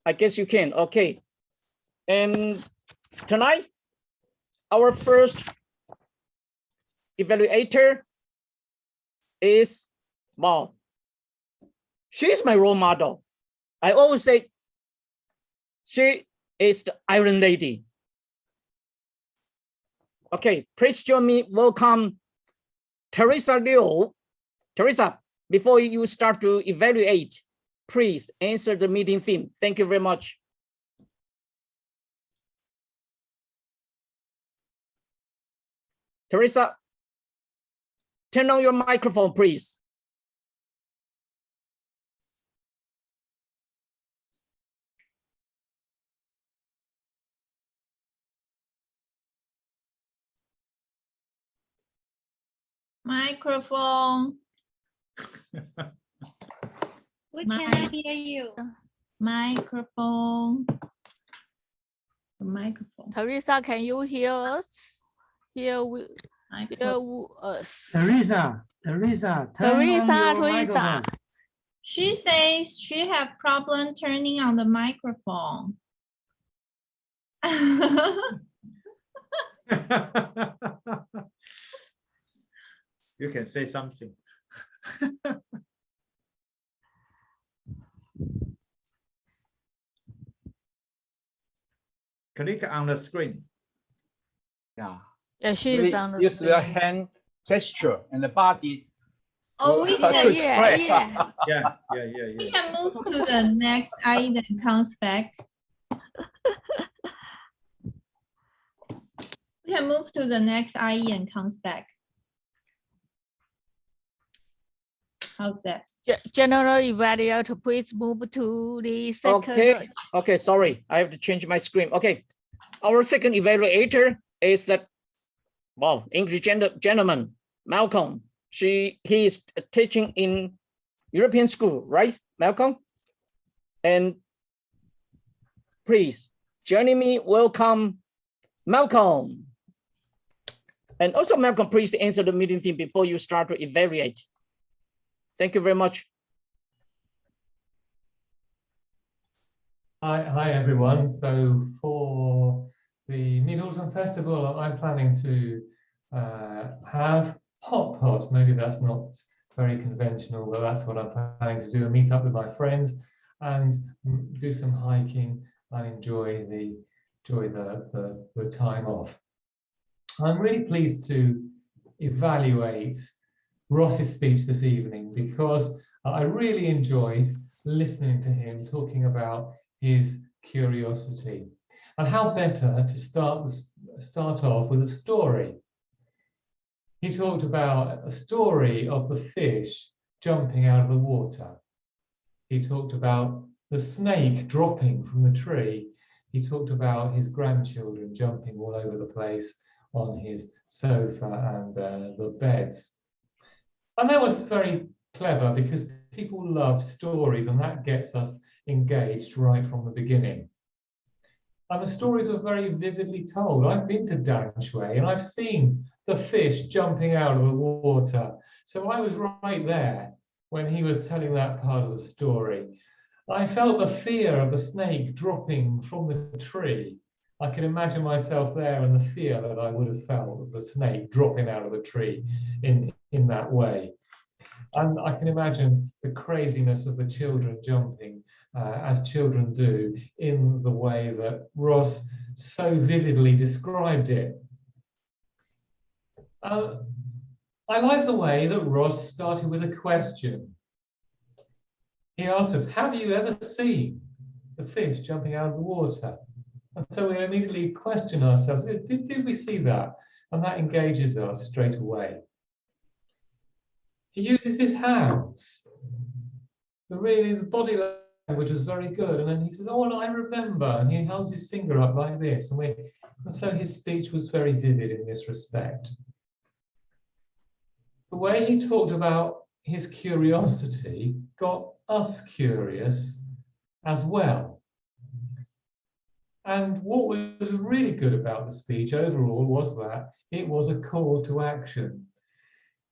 S3: I guess you can. Okay. And tonight, our first evaluator is, well, she's my role model. I always say she is the Iron Lady. Okay, please join me. Welcome, Teresa Liu. Teresa, before you start to evaluate, please answer the meeting theme. Thank you very much. Teresa, turn on your microphone, please.
S10: Microphone.
S4: We cannot hear you.
S10: Microphone. The microphone.
S5: Teresa, can you hear us? Hear us.
S1: Teresa, turn on your microphone.
S10: She says she have problem turning on the microphone.
S9: You can say something. Click on the screen.
S2: Yeah.
S5: Yeah, she's on the
S2: use the
S5: screen.
S2: hand gesture and the body.
S10: Oh, we
S2: to express.
S9: Yeah.
S10: We can move to the next IE that comes back. We can move to the next IE and comes back. How's that?
S5: General evaluator, please move to the second.
S3: Okay, sorry, I have to change my screen. Okay, our second evaluator is that, well, English gentleman, Malcolm. He is teaching in European school, right, Malcolm? And please join me, welcome Malcolm. And also, Malcolm, please answer the meeting theme before you start to evaluate. Thank you very much.
S12: Hi everyone. So for the Mid-Autumn Festival, I'm planning to have hot pot. Maybe that's not very conventional, but that's what I'm planning to do, and meet up with my friends and do some hiking and enjoy the time off. I'm really pleased to evaluate Ross's speech this evening because I really enjoyed listening to him talking about his curiosity, and how better to start off with a story. He talked about a story of the fish jumping out of the water. He talked about the snake dropping from the tree. He talked about his grandchildren jumping all over the place on his sofa and the beds. And that was very clever because people love stories, and that gets us engaged right from the beginning. And the stories are very vividly told. I've been to Dan Shui and I've seen the fish jumping out of the water. So I was right there when he was telling that part of the story. I felt the fear of the snake dropping from the tree. I can imagine myself there and the fear that I would have felt of the snake dropping out of the tree in that way. And I can imagine the craziness of the children jumping as children do, in the way that Ross so vividly described it. I like the way that Ross started with a question. He asked us, have you ever seen the fish jumping out of the water? And so we immediately question ourselves, did we see that? And that engages us straight away. He uses his hands. The body language was very good. And then he says, oh, I remember. And he holds his finger up like this. And so his speech was very vivid in this respect. The way he talked about his curiosity got us curious as well. And what was really good about the speech overall was that it was a call to action.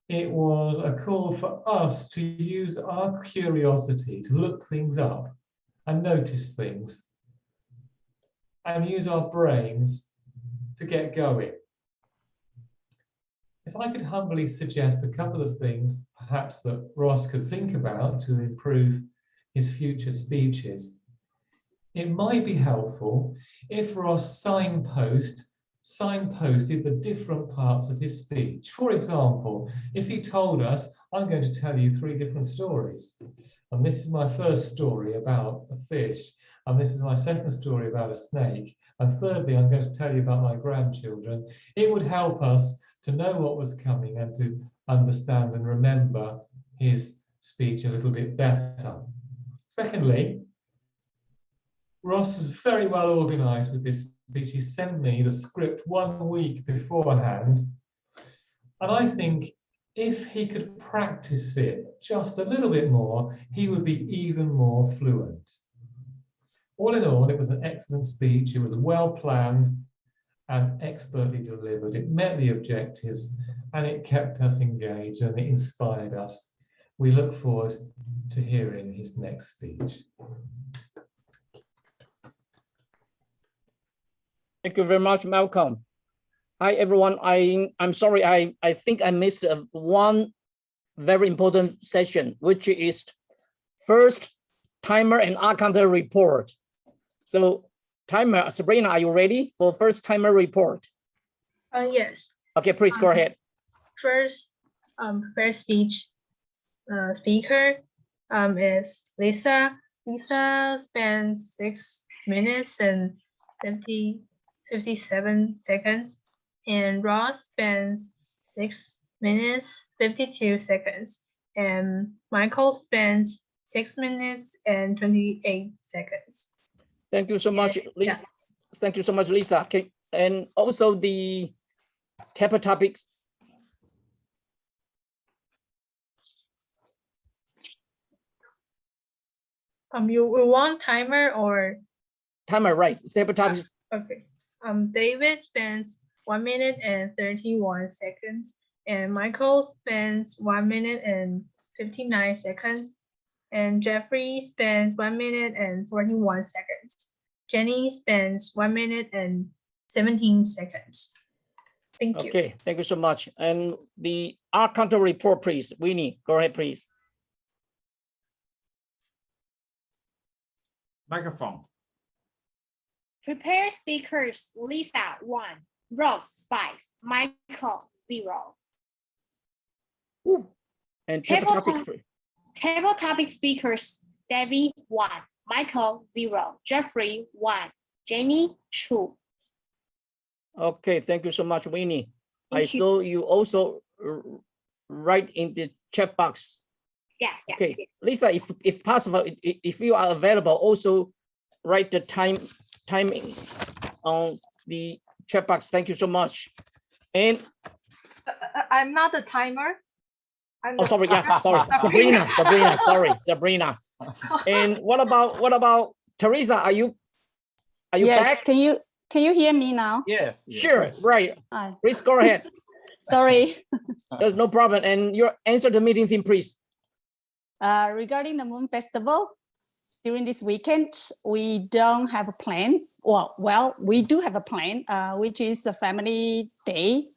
S12: It was a call for us to use our curiosity to look things up and notice things and use our brains to get going. If I could humbly suggest a couple of things perhaps that Ross could think about to improve his future speeches, it might be helpful if Ross signposted the different parts of his speech. For example, if he told us, I'm going to tell you 3 different stories, and this is my first story about a fish, and this is my second story about a snake, and thirdly, I'm going to tell you about my grandchildren, it would help us to know what was coming and to understand and remember his speech a little bit better. Secondly, Ross is very well organized with this speech. He sent me the script 1 week beforehand. And I think if he could practice it just a little bit more, he would be even more fluent. All in all, it was an excellent speech. It was well planned and expertly delivered. It met the objectives and it kept us engaged and it inspired us. We look forward to hearing his next speech.
S3: Thank you very much, Malcolm. Hi, everyone. I'm sorry, I think I missed one very important session, which is first timer and counter report. So timer, Sabrina, are you ready for first timer report?
S8: Yes.
S3: Okay, please go ahead.
S8: First speech speaker is Lisa. Lisa spends 6 minutes and 57 seconds, and Ross spends 6 minutes 52 seconds, and Michael spends 6 minutes and 28 seconds.
S3: Thank you so much, Lisa. Yeah. Thank you so much, Lisa. Okay, and also the chapter topics.
S8: You want timer or
S3: timer, right? Chapter topics.
S8: Okay. David spends 1 minute and 31 seconds, and Michael spends 1 minute and 59 seconds, and Jeffrey spends 1 minute and 41 seconds. Jenny spends 1 minute and 17 seconds. Thank you.
S3: Okay, thank you so much. And the counter report, please. Winnie, go ahead, please.
S9: Microphone.
S4: Prepare speakers: Lisa 1, Ross 5, Michael 0.
S3: Ooh. And table
S4: topic speakers: Debbie 1, Michael 0, Jeffrey 1, Jenny 2.
S3: Okay, thank you so much, Winnie. I saw you also write in the chat box.
S4: Yeah.
S3: Okay, yeah. Lisa, if possible, if you are available, also write the timing on the chat box. Thank you so much. And
S6: I'm not a timer.
S3: Sorry, Sabrina. And what about Teresa? Are you
S13: yes,
S3: back?
S13: Can you hear me now?
S2: Yes.
S3: Sure, right. Please go ahead.
S13: Sorry.
S3: There's no problem. And your answer the meeting theme, please.
S13: Regarding the Moon Festival, during this weekend, we don't have a plan. Well, we do have a plan, which is a family day.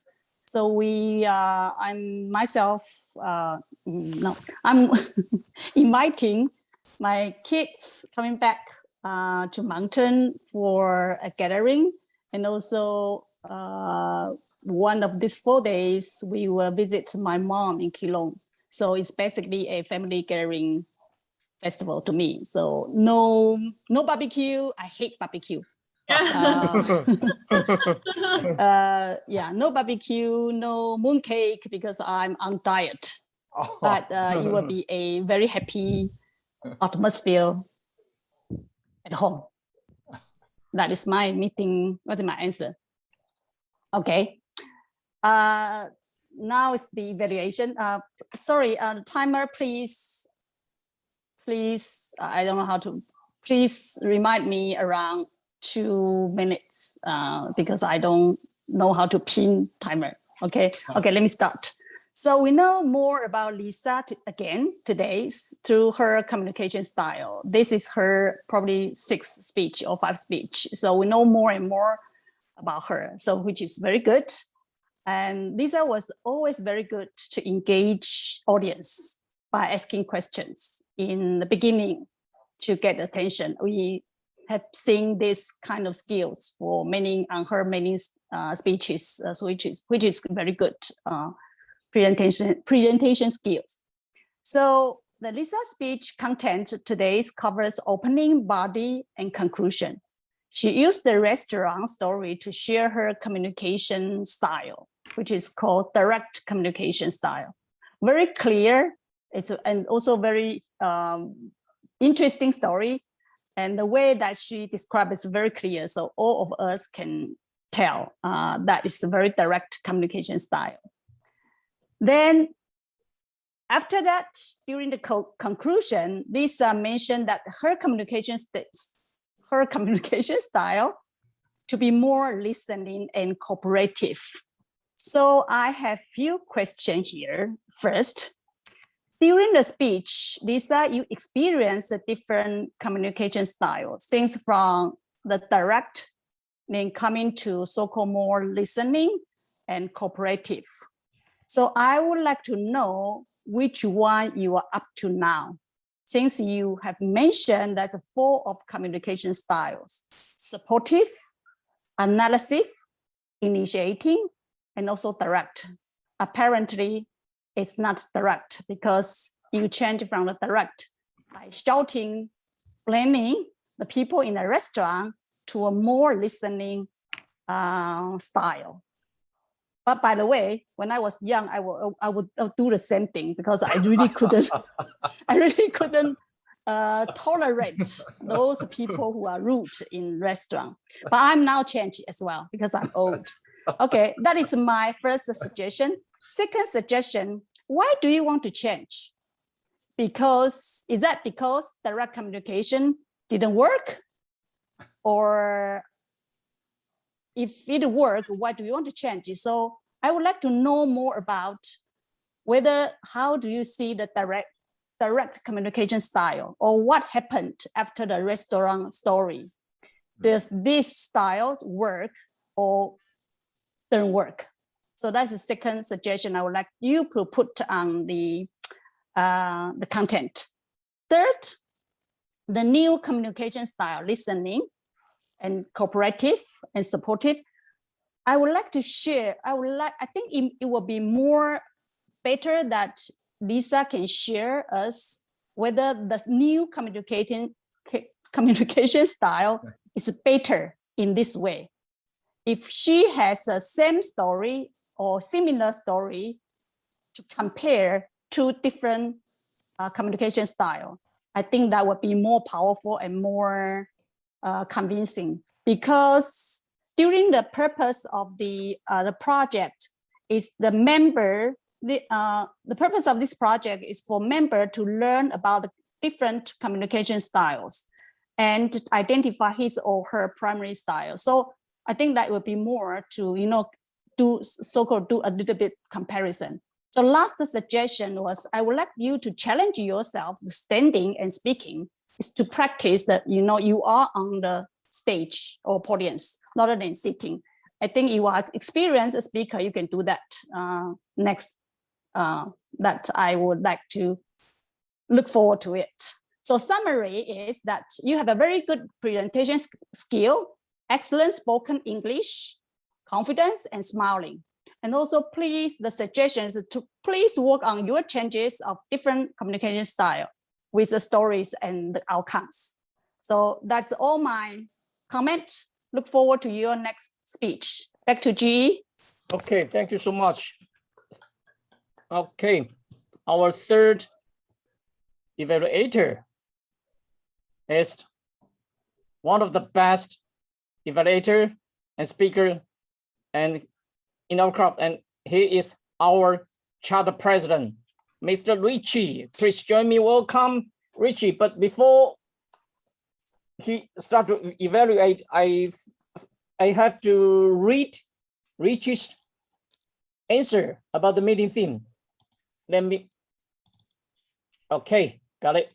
S13: So I'm inviting my kids coming back to mountain for a gathering, and also one of these 4 days we will visit my mom in Keelung. So it's basically a family gathering festival to me. So no barbecue. I hate barbecue. Yeah, no barbecue, no mooncake because I'm on diet. But it will be a very happy atmosphere at home. That is my meeting. What is my answer? Okay. Now it's the evaluation. Sorry, timer, please. I don't know how to. Please remind me around 2 minutes because I don't know how to pin timer. Okay. Okay. Let me start. So we know more about Lisa again today through her communication style. This is her probably 6th speech or 5th speech. So we know more and more about her, so which is very good. And Lisa was always very good to engage audience by asking questions in the beginning to get attention. We have seen this kind of skills for many on her many speeches, which is very good. Presentation skills. So the Lisa speech content today covers opening, body, and conclusion. She used the restaurant story to share her communication style, which is called direct communication style. Very clear, and also very interesting story. And the way that she described is very clear. So all of us can tell that is a very direct communication style. Then after that, during the conclusion, Lisa mentioned that her communication style to be more listening and cooperative. So I have few questions here. First, during the speech, Lisa, you experienced a different communication style, things from the direct, then coming to so-called more listening and cooperative. So I would like to know which one you are up to now, since you have mentioned that the 4 of communication styles: supportive, analysis, initiating, and also direct. Apparently, it's not direct because you change from the direct by shouting, blaming the people in a restaurant to a more listening style. But by the way, when I was young, I would do the same thing because I really couldn't tolerate those people who are rude in restaurant. But I'm now changed as well because I'm old. Okay, that is my first suggestion. Second suggestion, why do you want to change? Is that because direct communication didn't work? Or if it worked, why do you want to change it? So I would like to know more about how do you see the direct communication style, or what happened after the restaurant story? Does this style work or don't work? So that's the second suggestion I would like you to put on the content. Third, the new communication style, listening and cooperative and supportive. I would like to share, I think it will be more better that Lisa can share us whether the new communication style is better in this way. If she has the same story or similar story to compare 2 different communication style, I think that would be more powerful and more convincing, because during the purpose of the project is the purpose of this project is for member to learn about the different communication styles and to identify his or her primary style. So I think that would be more to, do a little bit comparison. So last suggestion was, I would like you to challenge yourself, standing and speaking, is to practice that, you are on the stage or audience rather than sitting. I think you are experienced speaker, you can do that next. That I would like to look forward to it. So summary is that you have a very good presentation skill, excellent spoken English, confidence and smiling. And also please, the suggestions to please work on your changes of different communication style with the stories and the outcomes. So that's all my comment. Look forward to your next speech. Back to G.
S3: Okay, thank you so much. Okay, our third evaluator is one of the best evaluator and speaker and in our club, and he is our charter president, Mr. Richie. Please join me. Welcome, Richie. But before he start to evaluate, I have to read Richie's answer about the meeting theme. Let me. Okay, got it.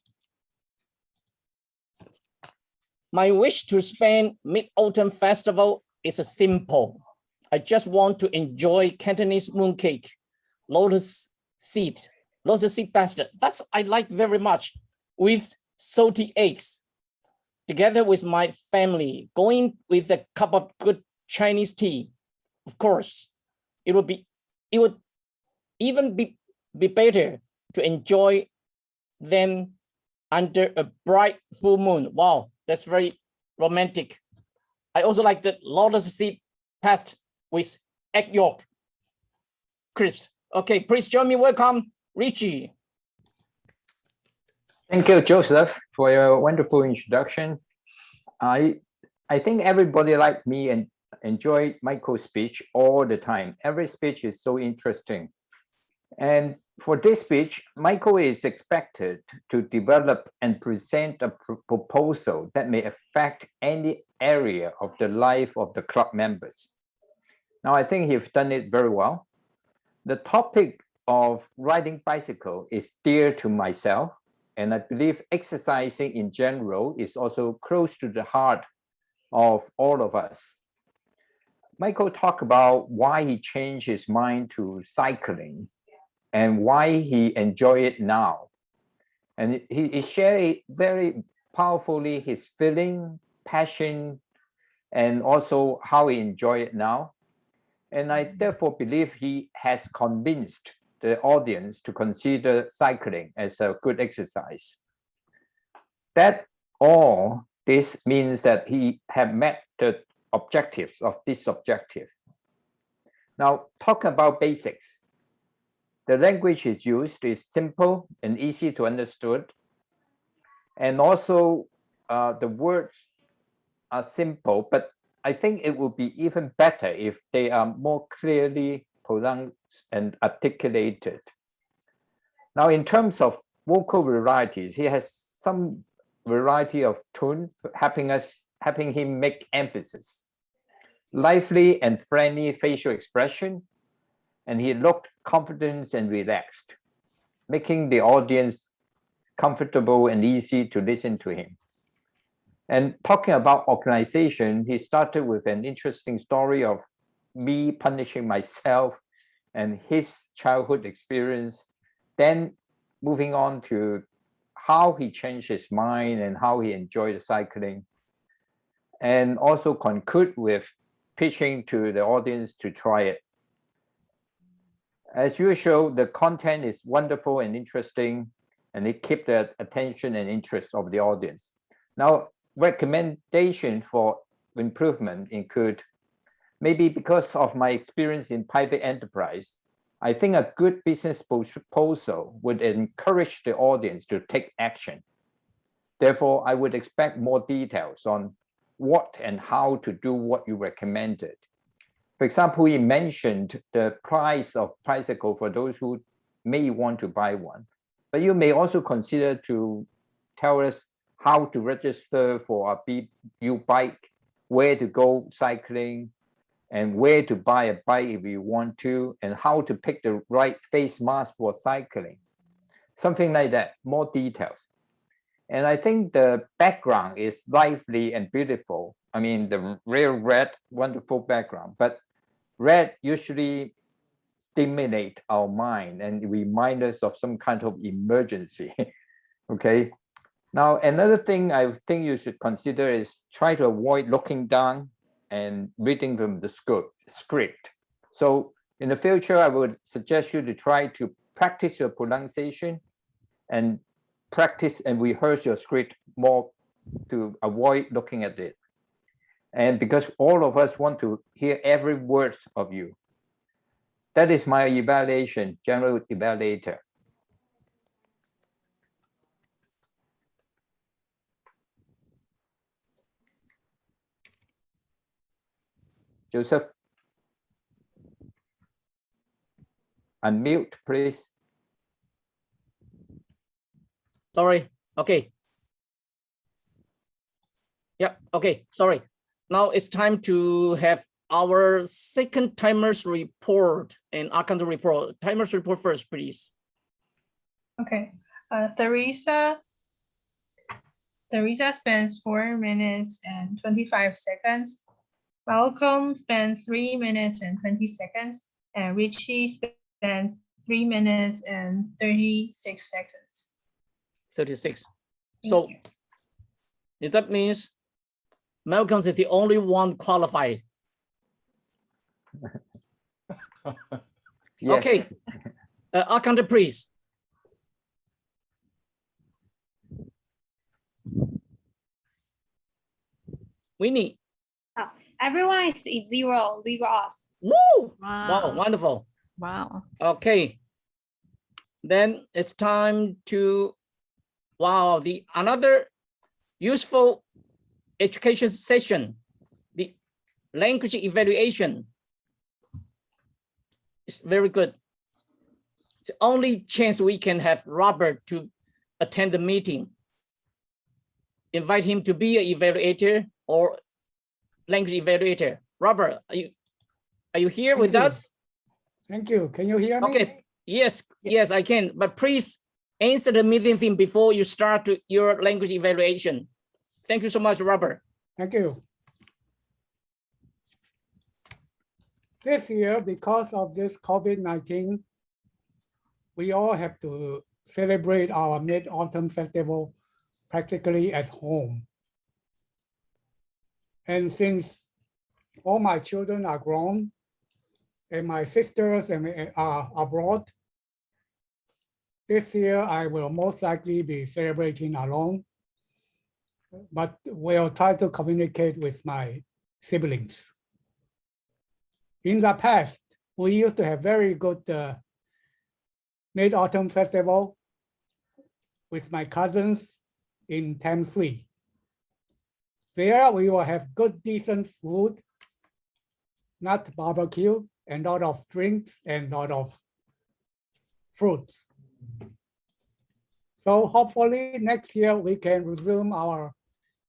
S3: My wish to spend Mid-Autumn Festival is simple. I just want to enjoy Cantonese mooncake, lotus seed pasta. That's I like very much, with salty eggs. Together with my family, going with a cup of good Chinese tea. Of course, it would even be better to enjoy them under a bright full moon. Wow, that's very romantic. I also like the lotus seed pasta with egg yolk crisp. Okay, please join me. Welcome, Richie.
S14: Thank you, Joseph, for your wonderful introduction. I think everybody like me and enjoy Michael's speech all the time. Every speech is so interesting. And for this speech, Michael is expected to develop and present a proposal that may affect any area of the life of the club members. Now, I think he's done it very well. The topic of riding bicycle is dear to myself, and I believe exercising in general is also close to the heart of all of us. Michael talked about why he changed his mind to cycling and why he enjoys it now. And he shared very powerfully his feeling, passion, and also how he enjoys it now. And I therefore believe he has convinced the audience to consider cycling as a good exercise. That all this means that he have met the objectives of this objective. Now, talk about basics. The language is used is simple and easy to understand. And also the words are simple, but I think it would be even better if they are more clearly pronounced and articulated. Now, in terms of vocal varieties, he has some variety of tone, helping him make emphasis. Lively and friendly facial expression, and he looked confident and relaxed, making the audience comfortable and easy to listen to him. And talking about organization, he started with an interesting story of me punishing myself and his childhood experience, then moving on to how he changed his mind and how he enjoyed the cycling, and also conclude with pitching to the audience to try it. As usual, the content is wonderful and interesting, and it keeps the attention and interest of the audience. Now, recommendation for improvement include, maybe because of my experience in private enterprise, I think a good business proposal would encourage the audience to take action. Therefore, I would expect more details on what and how to do what you recommended. For example, he mentioned the price of bicycle for those who may want to buy one, but you may also consider to tell us how to register for a BU bike, where to go cycling, and where to buy a bike if you want to, and how to pick the right face mask for cycling. Something like that, more details. And I think the background is lively and beautiful. I mean, the real red, wonderful background, but red usually stimulate our mind and remind us of some kind of emergency, okay? Now, another thing I think you should consider is try to avoid looking down and reading from the script. So in the future, I would suggest you to try to practice your pronunciation and practice and rehearse your script more to avoid looking at it. And because all of us want to hear every word of you. That is my evaluation, general evaluator. Joseph, unmute, please.
S3: Sorry. Okay. Yeah. Okay. Sorry. Now it's time to have our second timers report and Archangel report. Timers report first, please.
S8: Okay. Teresa spends 4 minutes and 25 seconds. Malcolm spends 3 minutes and 20 seconds. And Richie spends 3 minutes and 36 seconds.
S3: 36. So if that means Malcolm is the only one qualified.
S14: Yes.
S3: Okay. Archangel, please. Winnie.
S4: Oh, everyone is 0, leave us.
S3: Woo!
S5: Wow.
S3: Wow, wonderful.
S5: Wow.
S3: Okay. Then it's time to, wow, the another useful education session, the language evaluation. It's very good. It's the only chance we can have Robert to attend the meeting. Invite him to be an evaluator or language evaluator. Robert, are you here with us?
S15: Thank you. Can you hear me?
S3: Okay. Yes, yes, I can. But please answer the meeting thing before you start your language evaluation. Thank you so much, Robert.
S15: Thank you. This year, because of this COVID-19, we all have to celebrate our Mid-Autumn Festival practically at home. And since all my children are grown and my sisters are abroad, this year I will most likely be celebrating alone, but will try to communicate with my siblings. In the past, we used to have very good Mid-Autumn Festival with my cousins in Tam3. There we will have good, decent food, not barbecue, and a lot of drinks and a lot of fruits. So hopefully next year we can resume our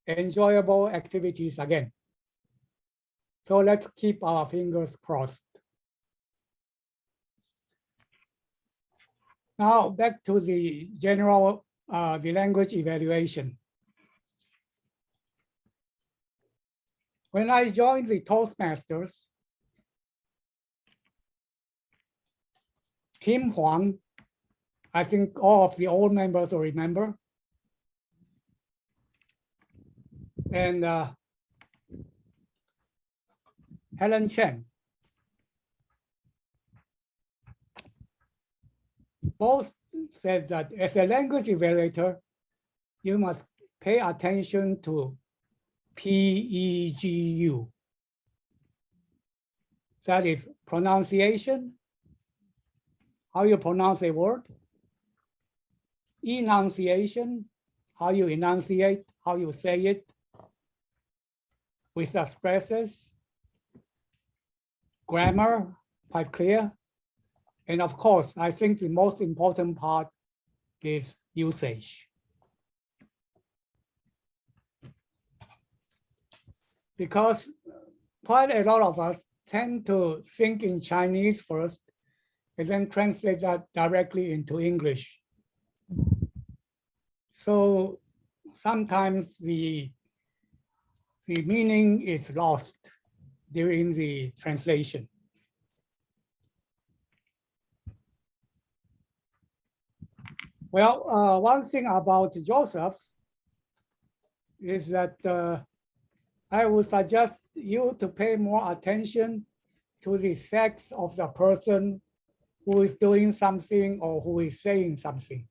S15: enjoyable activities again. So let's keep our fingers crossed. Now back to the general, the language evaluation. When I joined the Toastmasters, Tim Huang, I think all of the old members will remember, and Helen Chen. Both said that as a language evaluator, you must pay attention to PEGU. That is pronunciation, how you pronounce a word, enunciation, how you enunciate, how you say it with the stresses, grammar, quite clear. And of course, I think the most important part is usage. Because quite a lot of us tend to think in Chinese first and then translate that directly into English. So sometimes the meaning is lost during the translation. Well, one thing about Joseph, is that I would suggest you to pay more attention to the sex of the person who is doing something or who is saying something.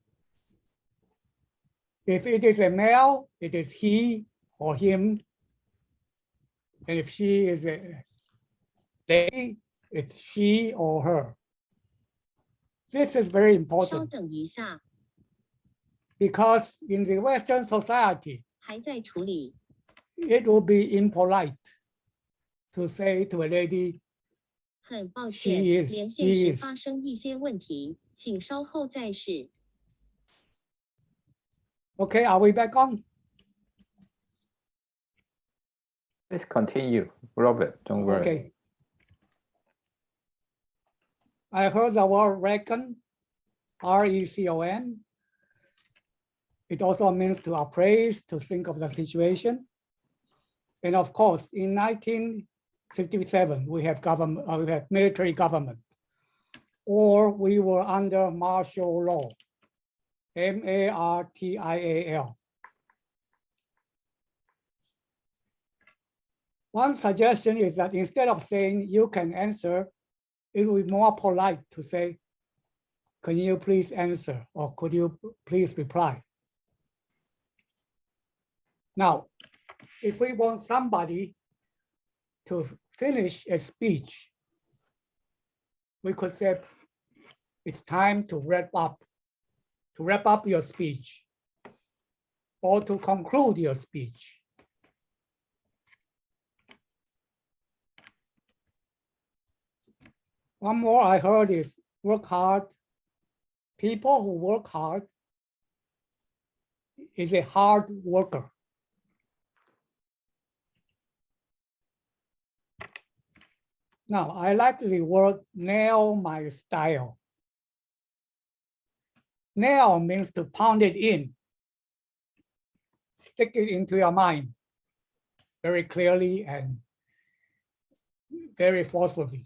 S15: If it is a male, it is he or him. And if she is a lady, it's she or her. This is very important because in the Western society, it would be impolite to say to a lady,
S16: 很抱
S15: she
S16: 歉，
S15: is,
S16: 连线
S15: he
S16: 时
S15: is.
S16: 发生一些问题，请稍后再试。
S15: Okay, are we back on?
S14: Let's continue, Robert. Don't worry.
S15: Okay. I heard the word reckon, R-E-C-O-N. It also means to appraise, to think of the situation. And of course, in 1957, we have government, we have military government, or we were under martial law, M-A-R-T-I-A-L. One suggestion is that instead of saying you can answer, it would be more polite to say, can you please answer, or could you please reply? Now, if we want somebody to finish a speech, we could say it's time to wrap up your speech, or to conclude your speech. One more I heard is work hard. People who work hard is a hard worker. Now, I like the word nail my style. Nail means to pound it in, stick it into your mind very clearly and very forcefully.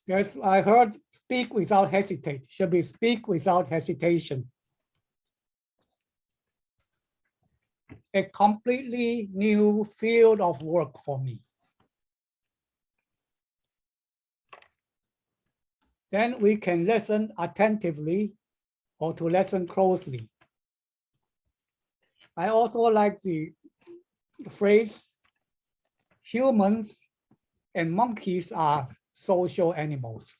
S15: Yes, I heard speak without hesitate, should be speak without hesitation. A completely new field of work for me. Then we can listen attentively or to listen closely. I also like the phrase, humans and monkeys are social animals.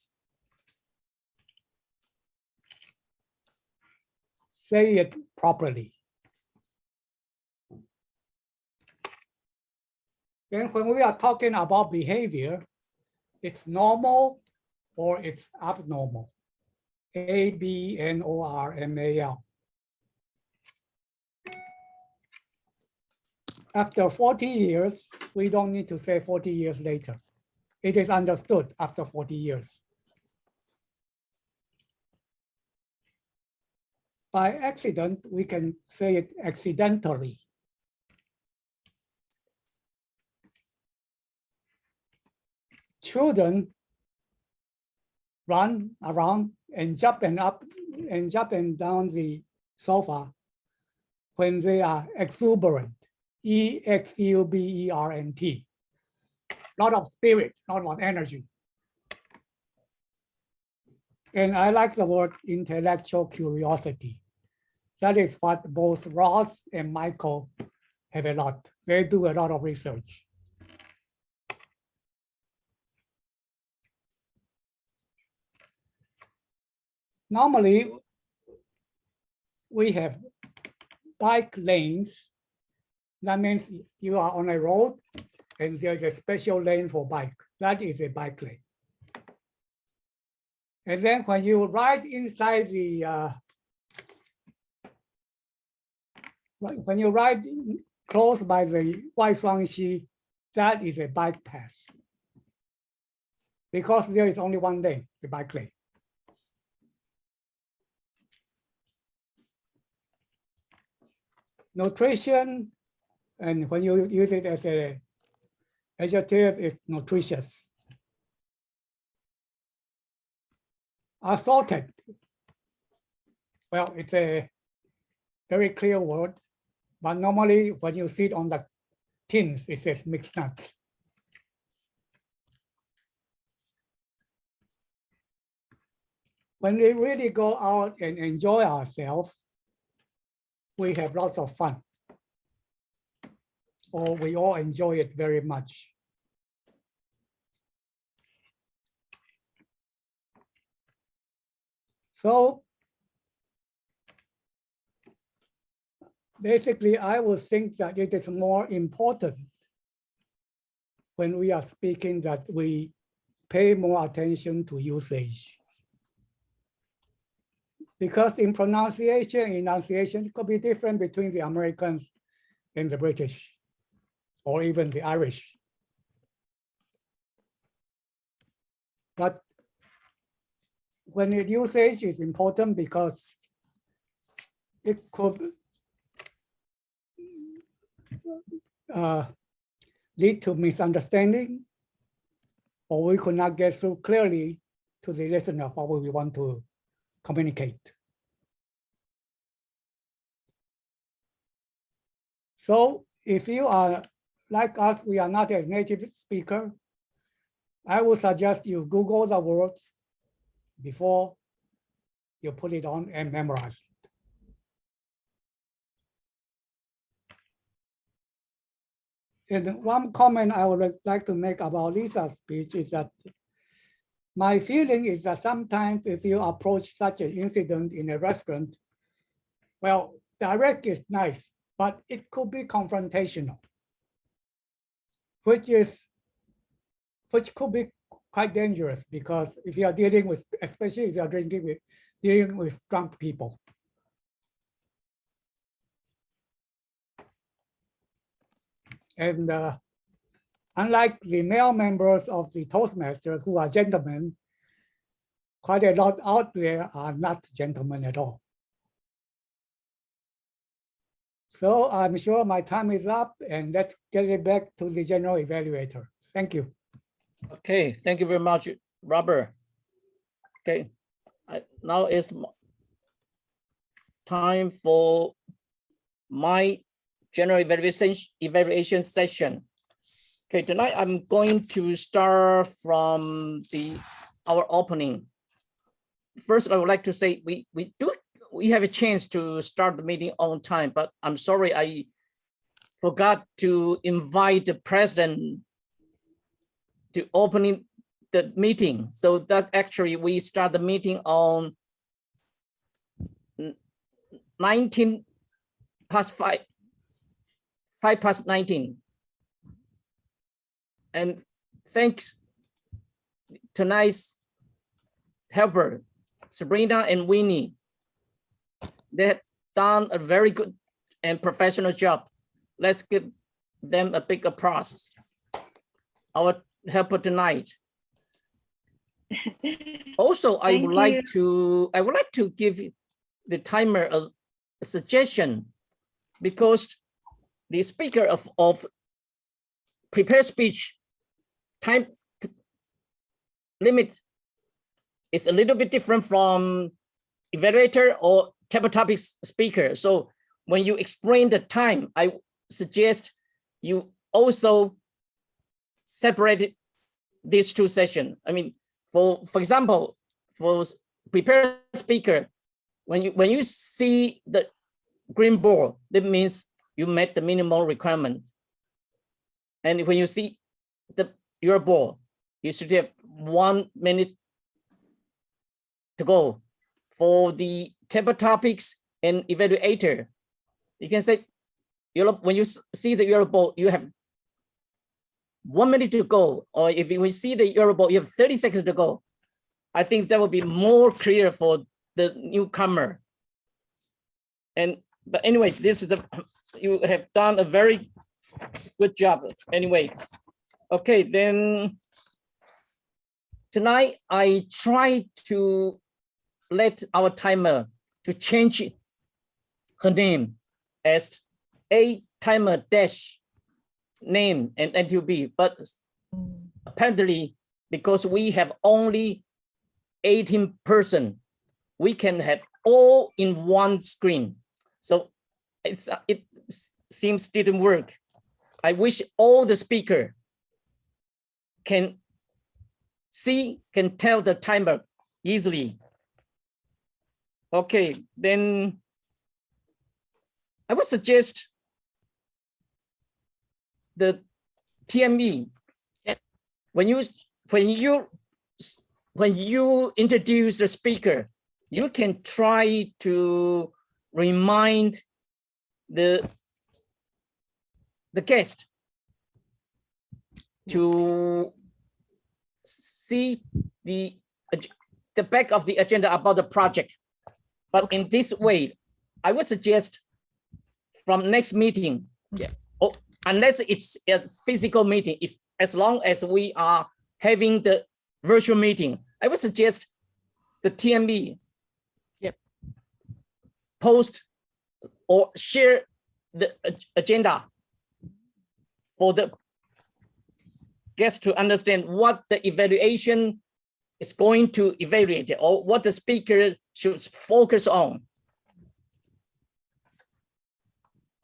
S15: Say it properly. Then when we are talking about behavior, it's normal or it's abnormal. A-B-N-O-R-M-A-L. After 40 years, we don't need to say 40 years later. It is understood after 40 years. By accident, we can say it accidentally. Children run around and jump and up and jump and down the sofa when they are exuberant, E-X-U-B-E-R-N-T. Lot of spirit, lot of energy. And I like the word intellectual curiosity. That is what both Ross and Michael have a lot. They do a lot of research. Normally, we have bike lanes. That means you are on a road and there's a special lane for bike. That is a bike lane. And then when you ride inside the, when you ride close by the Waishuangxi, that is a bike path. Because there is only one lane, the bike lane. Nutrition, and when you use it as an adjective, it's nutritious. Assorted. well, it's a very clear word, but normally when you see it on the tins, it says mixed nuts. When we really go out and enjoy ourselves, we have lots of fun, or we all enjoy it very much. So basically, I would think that it is more important when we are speaking that we pay more attention to usage. Because in pronunciation, enunciation, it could be different between the Americans and the British, or even the Irish. But when the usage is important because it could lead to misunderstanding, or we could not get through clearly to the listener what we want to communicate. So if you are like us, we are not a native speaker, I would suggest you Google the words before you put it on and memorize it. And one comment I would like to make about Lisa's speech is that my feeling is that sometimes if you approach such an incident in a restaurant, well, direct is nice, but it could be confrontational, which could be quite dangerous because if you are dealing with, especially if you are dealing with drunk people. And unlike the male members of the Toastmasters who are gentlemen, quite a lot out there are not gentlemen at all. So I'm sure my time is up, and let's get it back to the general evaluator. Thank you.
S3: Okay, thank you very much, Robert. Okay, now it's time for my general evaluation session. Okay, tonight I'm going to start from our opening. First, I would like to say we have a chance to start the meeting on time, but I'm sorry I forgot to invite the president to opening the meeting. So that's actually, we start the meeting on 19 past 5 past 19. And thanks tonight's helper, Sabrina and Winnie. They have done a very good and professional job. Let's give them a big applause. Our helper tonight. Also, I would like to give the timer a suggestion, because the speaker of prepared speech time limit is a little bit different from evaluator or table topics speaker. So when you explain the time, I suggest you also separate these two sessions. I mean, for example, for prepared speaker, when you see the green ball, that means you met the minimum requirement. And when you see your ball, you should have 1 minute to go. For the table topics and evaluator, you can say, when you see the yellow ball, you have 1 minute to go. Or if we see the yellow ball, you have 30 seconds to go. I think that will be more clear for the newcomer. But anyway, this is you have done a very good job. Anyway, okay, then tonight I try to let our timer to change her name as A timer dash name and NTUB, but apparently because we have only 18 person, we can have all in one screen. So it seems didn't work. I wish all the speaker can tell the timer easily. Okay, then I would suggest the TME. When you introduce the speaker, you can try to remind the guest to see the back of the agenda about the project. But in this way, I would suggest from next meeting, unless it's a physical meeting, as long as we are having the virtual meeting, I would suggest the TME post or share the agenda for the guests to understand what the evaluation is going to evaluate or what the speaker should focus on.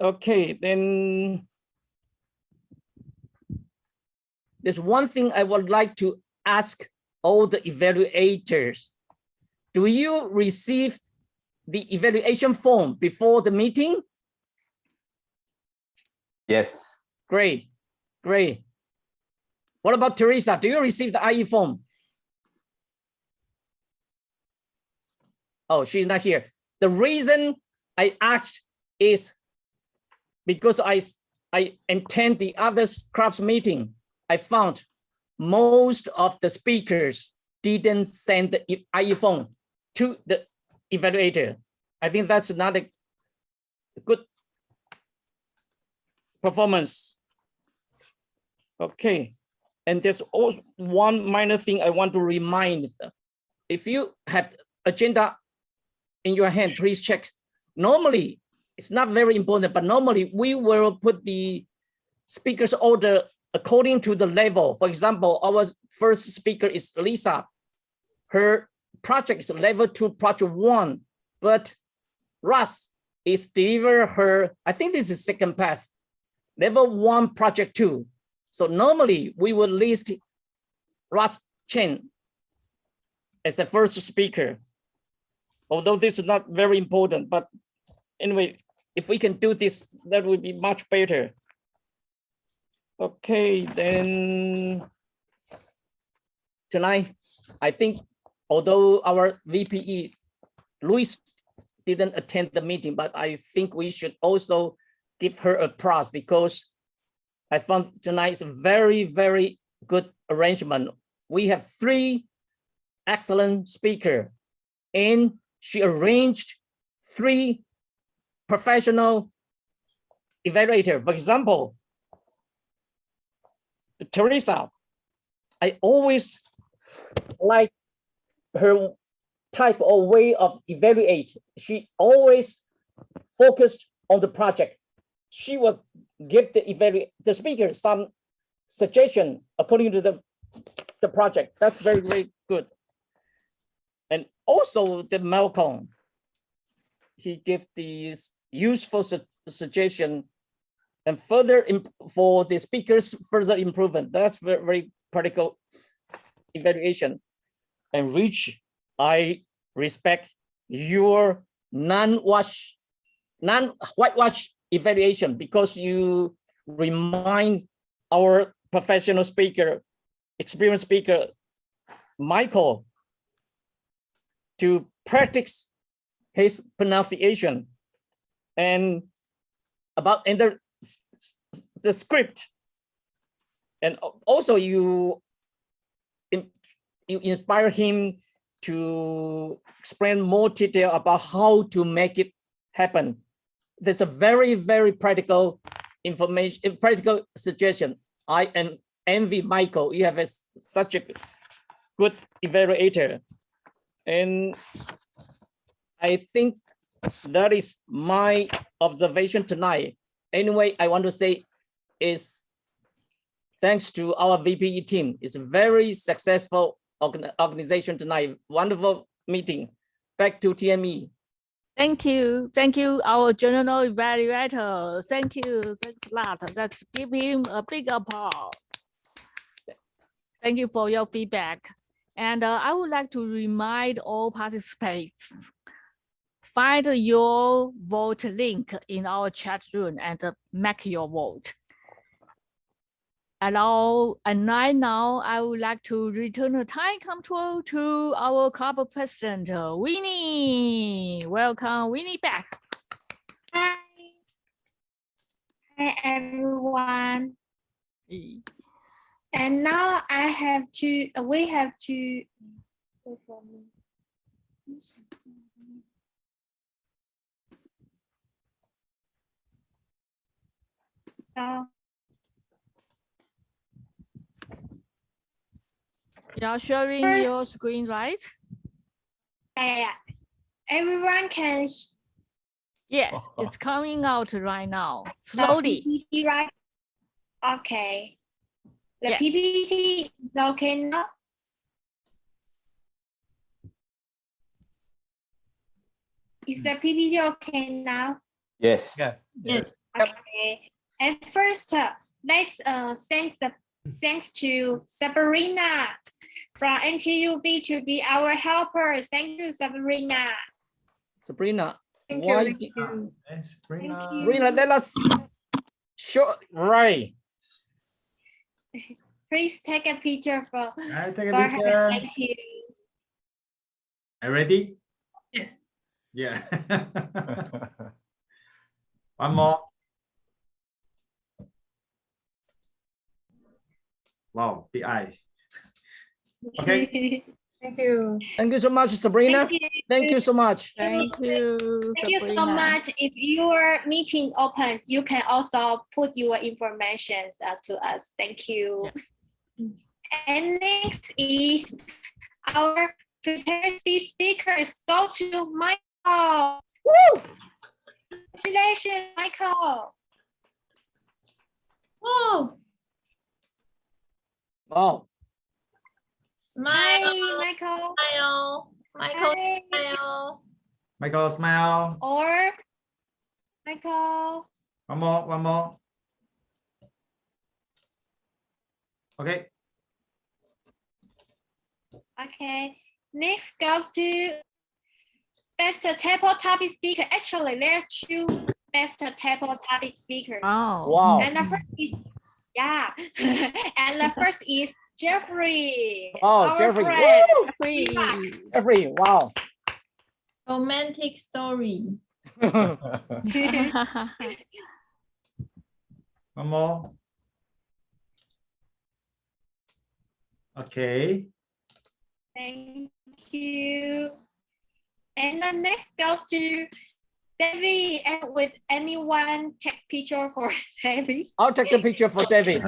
S3: Okay, then there's one thing I would like to ask all the evaluators. Do you receive the evaluation form before the meeting?
S14: Yes.
S3: Great, great. What about Teresa? Do you receive the IE form? Oh, she's not here. The reason I asked is because I attend the other club's meeting. I found most of the speakers didn't send the IE form to the evaluator. I think that's not a good performance. Okay, and there's also one minor thing I want to remind. If you have agenda in your hand, please check. Normally, it's not very important, but normally we will put the speaker's order according to the level. For example, our first speaker is Lisa. Her project is level 2, project 1, but Russ is deliver her, I think this is second path, level 1, project 2. So normally we will list Russ Chen as the first speaker, although this is not very important, but anyway, if we can do this, that would be much better. Okay, then tonight, I think, although our VPE, Luis, didn't attend the meeting, but I think we should also give her applause because I found tonight's very, very good arrangement. We have 3 excellent speakers, and she arranged 3 professional evaluators. For example, Teresa, I always like her type or way of evaluate. She always focused on the project. She will give the speaker some suggestion according to the project. That's very, very good. And also the Malcolm, he gave these useful suggestion and further for the speakers further improvement. That's very, very practical evaluation. And Rich, I respect your non-whitewash evaluation because you remind our professional speaker, experienced speaker, Michael, to practice his pronunciation and about the script. And also you inspire him to explain more detail about how to make it happen. There's a very, very practical information, practical suggestion. I envy Michael. You have such a good evaluator. And I think that is my observation tonight. Anyway, I want to say is thanks to our VPE team. It's a very successful organization tonight. Wonderful meeting. Back to TME.
S5: Thank you, our general evaluator. Thanks a lot. Let's give him a big applause. Thank you for your feedback. And I would like to remind all participants, find your vote link in our chat room and make your vote. And right now, I would like to return the time control to our club president, Winnie. Welcome, Winnie, back.
S4: Hi. Hi, everyone. And now we have to. So.
S5: You're sharing your screen, right?
S4: Yeah. Everyone can.
S5: Yes, it's coming out right now, slowly.
S4: PPT, right? Okay. The
S5: Yeah.
S4: PPT is okay now? Is the PPT okay now?
S14: Yes.
S9: Yeah.
S2: Yes.
S4: Okay. And first, let's thanks to Sabrina from NTUB to be our helper. Thank you, Sabrina.
S3: Sabrina,
S8: Thank
S3: why
S8: you.
S3: did-
S9: Sabrina.
S3: Sabrina, let us show right.
S4: Please take a picture for
S9: I take a
S4: her.
S9: picture.
S4: Thank you.
S9: Are you ready?
S8: Yes.
S9: Yeah. One more. Wow, big eye. Okay.
S8: Thank you.
S3: Thank you so much, Sabrina. Thank you so much.
S5: Thank you,
S4: Thank you so
S5: Sabrina.
S4: much. If your meeting opens, you can also put your information to us. Thank you. And next is our prepared speech speakers. Go to Michael.
S3: Woo!
S4: Congratulations, Michael.
S10: Oh,
S3: Oh,
S10: smile,
S4: Hi, Michael.
S10: smile, Michael,
S4: Hi.
S10: smile.
S9: Michael, smile.
S4: Or Michael.
S9: One more, one more. Okay.
S4: Okay. Next goes to best table topic speaker. Actually, there are two best table topic speakers.
S5: Oh.
S3: wow.
S4: And the first is and the first is Jeffrey.
S3: Oh,
S4: our
S3: Jeffrey.
S4: friend.
S3: Woo! Jeffrey, wow.
S10: Romantic story.
S9: One more. Okay.
S4: Thank you. And the next goes to Debbie. And with anyone take picture for Debbie.
S3: I'll take the picture for David.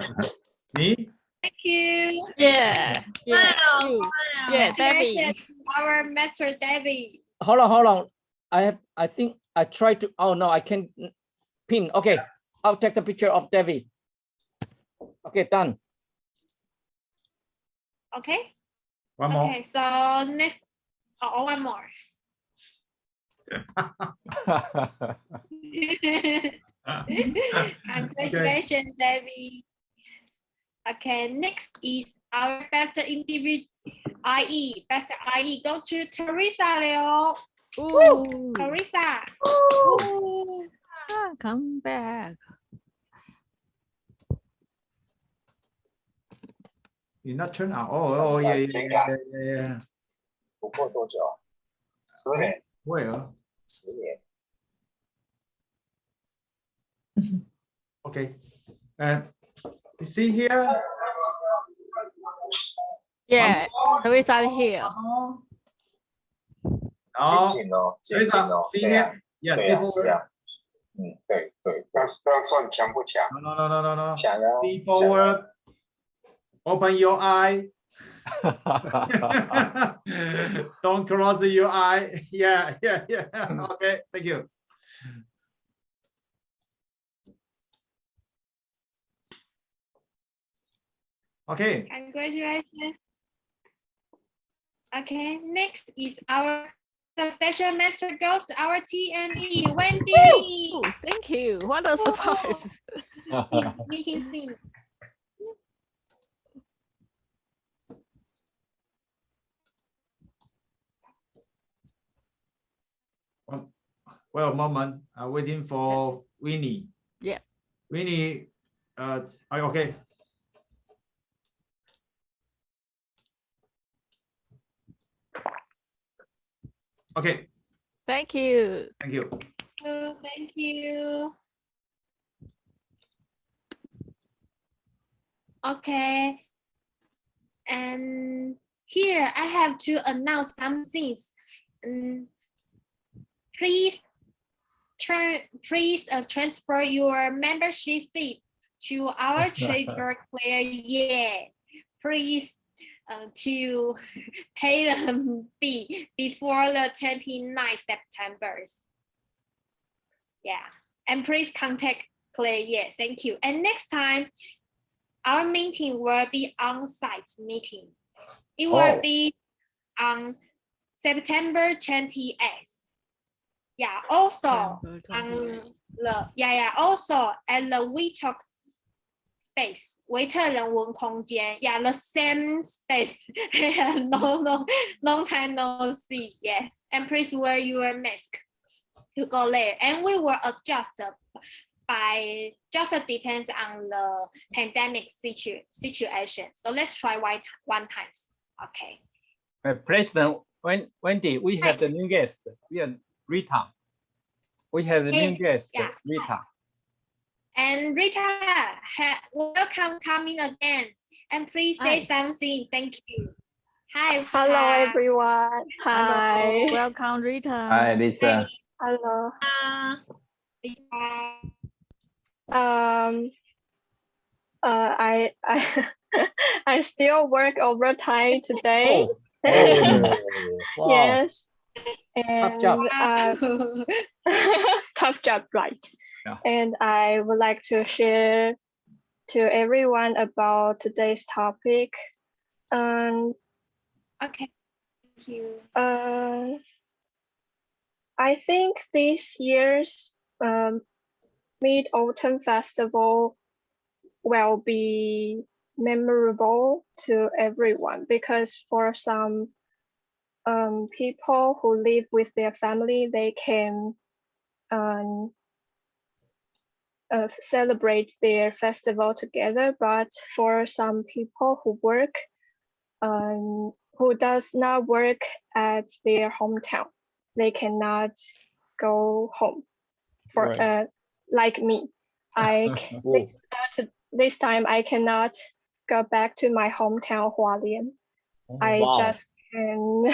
S9: Me?
S4: Thank you.
S5: Yeah,
S10: Smile,
S5: you.
S10: smile.
S5: Yeah, Debbie.
S4: Congratulations, our mentor Debbie.
S3: Hold on. I think I tried to, oh no, I can't pin. Okay, I'll take the picture of David. Okay, done.
S4: Okay.
S9: One more.
S4: Okay, so next, one more. Congratulations, Debbie. Okay, next is our best individual IE. Best IE goes to Teresa Leo.
S5: Ooh.
S4: Teresa. Ooh.
S5: Come back.
S9: You're not turn out. Oh, yeah.
S17: 不过多久？10年。
S9: Where?
S17: 10年。
S9: Okay. And you see here?
S5: Yeah, Teresa here.
S9: Oh,
S17: 接近哦，接近
S9: Teresa,
S17: 哦。
S9: see
S17: 对啊
S9: here? Yeah,
S17: 对
S9: see
S17: 啊，是 forward. 啊。对，这样算强不强？
S9: No.
S17: 强哦。
S9: See forward. Open your eye. Don't cross your eye. Yeah. Okay, thank you. Okay.
S4: Congratulations. Okay, next is our the session master goes to our TME, Wendy.
S5: Ooh, thank you. What a surprise.
S4: Meeting scene.
S9: Well, moment. I'm waiting for Winnie.
S5: Yeah.
S9: Winnie, okay. Okay.
S5: Thank you.
S9: Thank you.
S4: Thank you. Okay. And here I have to announce some things. Please transfer your membership fee to our treasurer Claire. Yeah, please to pay the fee before the 29th September. Yeah, and please contact Claire. Yeah, thank you. And next time, our meeting will be on-site meeting. It will be on September 28th. Yeah, also also at the We Talk space, 维特人文空间. Yeah, the same space. Long time no see. Yes, and please wear your mask to go there, and we will adjust by just depends on the pandemic situation. So let's try one time. Okay.
S2: President Wendy, we have the new guest. We are Rita. We have the new guest,
S4: yeah.
S2: Rita.
S4: And Rita, welcome coming again. And please say something. Thank you. Hi. Rita.
S18: Hello, everyone. Hi.
S5: Hello. Welcome, Rita.
S14: Hi, Lisa.
S18: Hello. I I still work overtime today.
S3: Wow.
S18: Yes.
S3: Tough job.
S18: Tough job, right?
S2: Yeah.
S18: And I would like to share to everyone about today's topic.
S4: Okay. Thank you.
S18: I think this year's Mid-Autumn Festival will be memorable to everyone because for some people who live with their family, they can celebrate their festival together. But for some people who work, who does not work at their hometown, they cannot go home. For like me, this time I cannot go back to my hometown, Hualien. I just can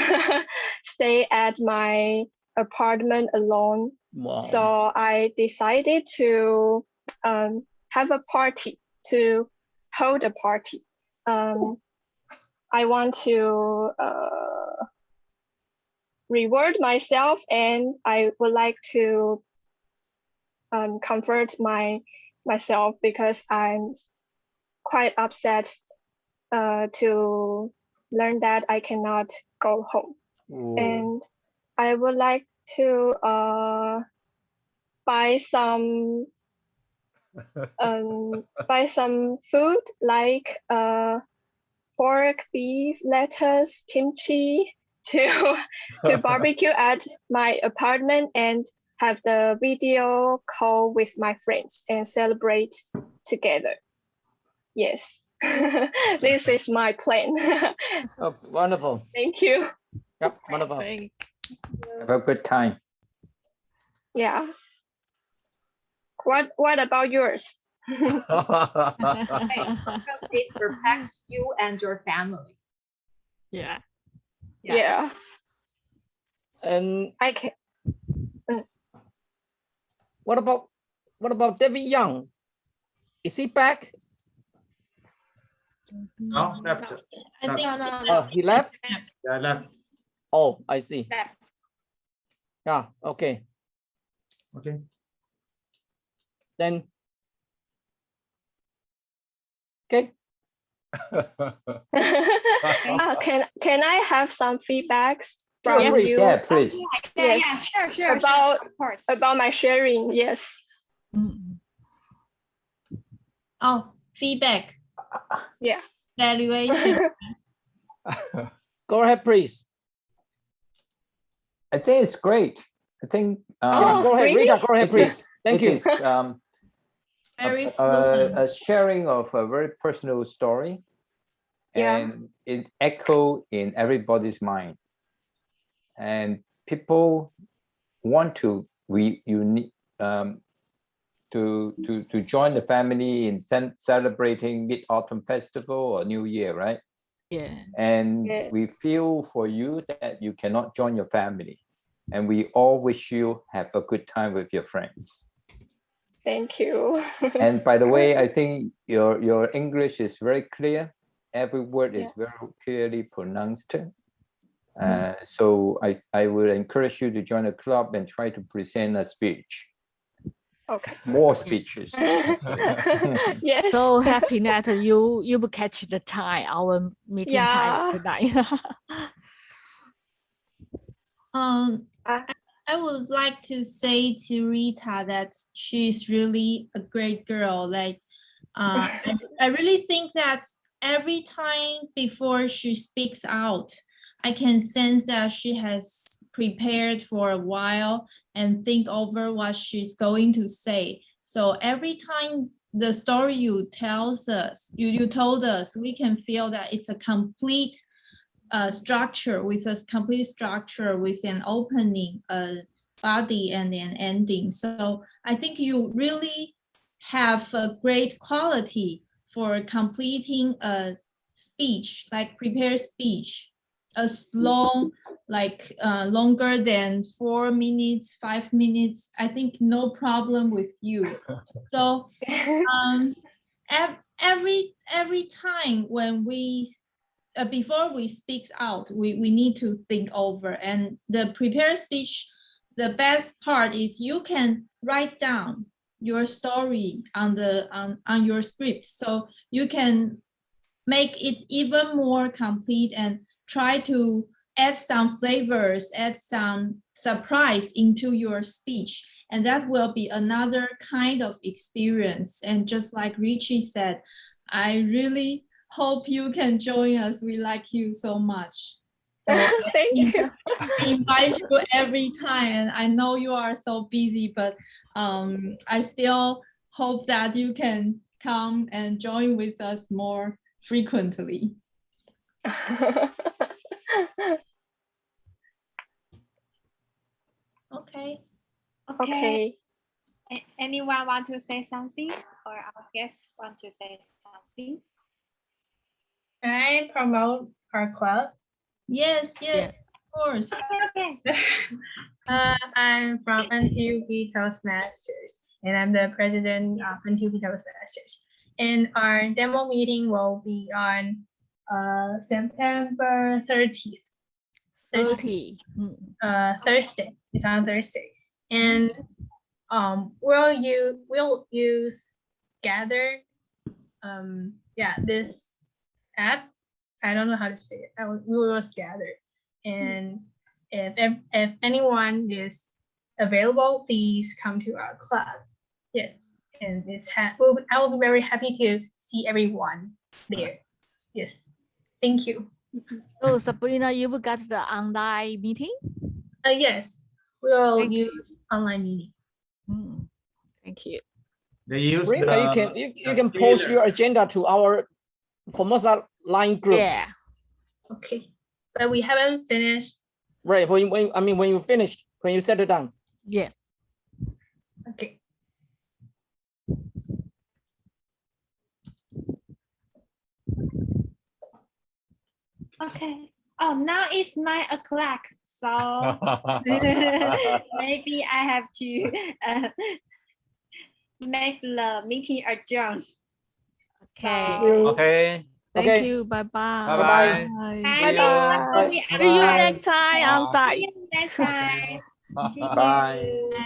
S18: stay at my apartment alone.
S3: Wow.
S18: So I decided to have a party, to hold a party. I want to reward myself, and I would like to comfort myself because I'm quite upset to learn that I cannot go home.
S3: Ooh.
S18: And I would like to buy some food like pork, beef, lettuce, kimchi to barbecue at my apartment and have the video call with my friends and celebrate together. Yes, this is my plan.
S3: Oh, wonderful.
S18: Thank you.
S3: Yep, wonderful.
S14: Have a good time.
S18: Yeah. What about yours?
S6: Because it protects you and your family.
S5: Yeah.
S18: Yeah.
S3: And
S18: I can.
S3: what about David Young? Is he back?
S9: No, left.
S10: I think
S3: Oh, he left?
S9: Yeah, left.
S3: Oh, I see. Yeah, okay.
S9: Okay.
S3: Then, okay.
S18: Can I have some feedbacks? from
S3: Yes.
S18: you.
S14: Yeah, please.
S4: Yeah,
S18: Yes.
S4: sure, sure,
S18: About
S4: of course.
S18: about my sharing. Yes.
S10: Oh, feedback,
S18: Yeah.
S10: evaluation.
S3: Go ahead, please.
S14: I think it's great. I think
S18: Oh,
S3: Go ahead,
S18: really?
S3: Rita. Go ahead,
S14: it
S3: please.
S14: is-
S3: Thank
S14: it
S3: you.
S14: is,
S10: Very fluent.
S14: a sharing of a very personal story,
S18: Yeah.
S14: and it echo in everybody's mind. And people want to to join the family in celebrating Mid Autumn Festival or New Year, right?
S5: Yeah.
S14: And we
S18: Yes.
S14: feel for you that you cannot join your family, and we all wish you have a good time with your friends.
S18: Thank you.
S14: And by the way, I think your English is very clear. Every word is
S18: Yeah.
S14: very clearly pronounced. So I would encourage you to join a club and try to present a speech.
S18: Okay.
S14: More speeches.
S18: Yes.
S5: So happy that you will catch the time, our meeting time
S18: Yeah.
S5: tonight.
S10: I would like to say to Rita that she's really a great girl. Like, I really think that every time before she speaks out, I can sense that she has prepared for a while and think over what she's going to say. So every time the story you told us, we can feel that it's a complete structure with a complete structure with an opening, a body, and an ending. So I think you really have a great quality for completing a speech, like prepared speech, as long, like longer than 4 minutes, 5 minutes. I think no problem with you. So every time when we before we speak out, we need to think over. And the prepared speech, the best part is you can write down your story on your script, so you can make it even more complete and try to add some flavors, add some surprise into your speech. And that will be another kind of experience. And just like Richie said, I really hope you can join us. We like you so much. So
S18: Thank you.
S10: I invite you every time, and I know you are so busy, but I still hope that you can come and join with us more frequently. Okay.
S18: Okay.
S4: Anyone want to say something, or our guests want to say something?
S8: Can I promote our club?
S10: Yes,
S5: Yeah.
S10: of course.
S4: Okay.
S8: I'm from NTUB Toastmasters, and I'm the president of NTUB Toastmasters. And our demo meeting will be on September 30th.
S5: 30.
S8: Thursday. It's on Thursday. And we'll use Gather. This app. I don't know how to say it. We will use Gather. And if anyone is available, please come to our club. Yes. And I will be very happy to see everyone there. Yes. Thank you.
S5: So Sabrina, you've got the online meeting?
S8: Yes, we'll
S5: Thank you.
S8: use online meeting.
S5: Thank you.
S9: They use
S3: Rita,
S9: the
S3: you can post your agenda to our Formosa line group.
S5: Yeah.
S8: Okay, but we haven't finished.
S3: Right. When you finish, when you set it down.
S5: Yeah.
S8: Okay.
S4: Okay. Oh, now it's 9 o'clock. So maybe I have to make the meeting adjourn.
S5: Okay.
S2: Okay.
S5: Thank
S3: Okay.
S5: you. Bye bye.
S2: Bye-bye.
S4: Bye.
S5: See you next time on
S4: See
S5: site.
S4: you next time. See
S14: Bye.
S4: you.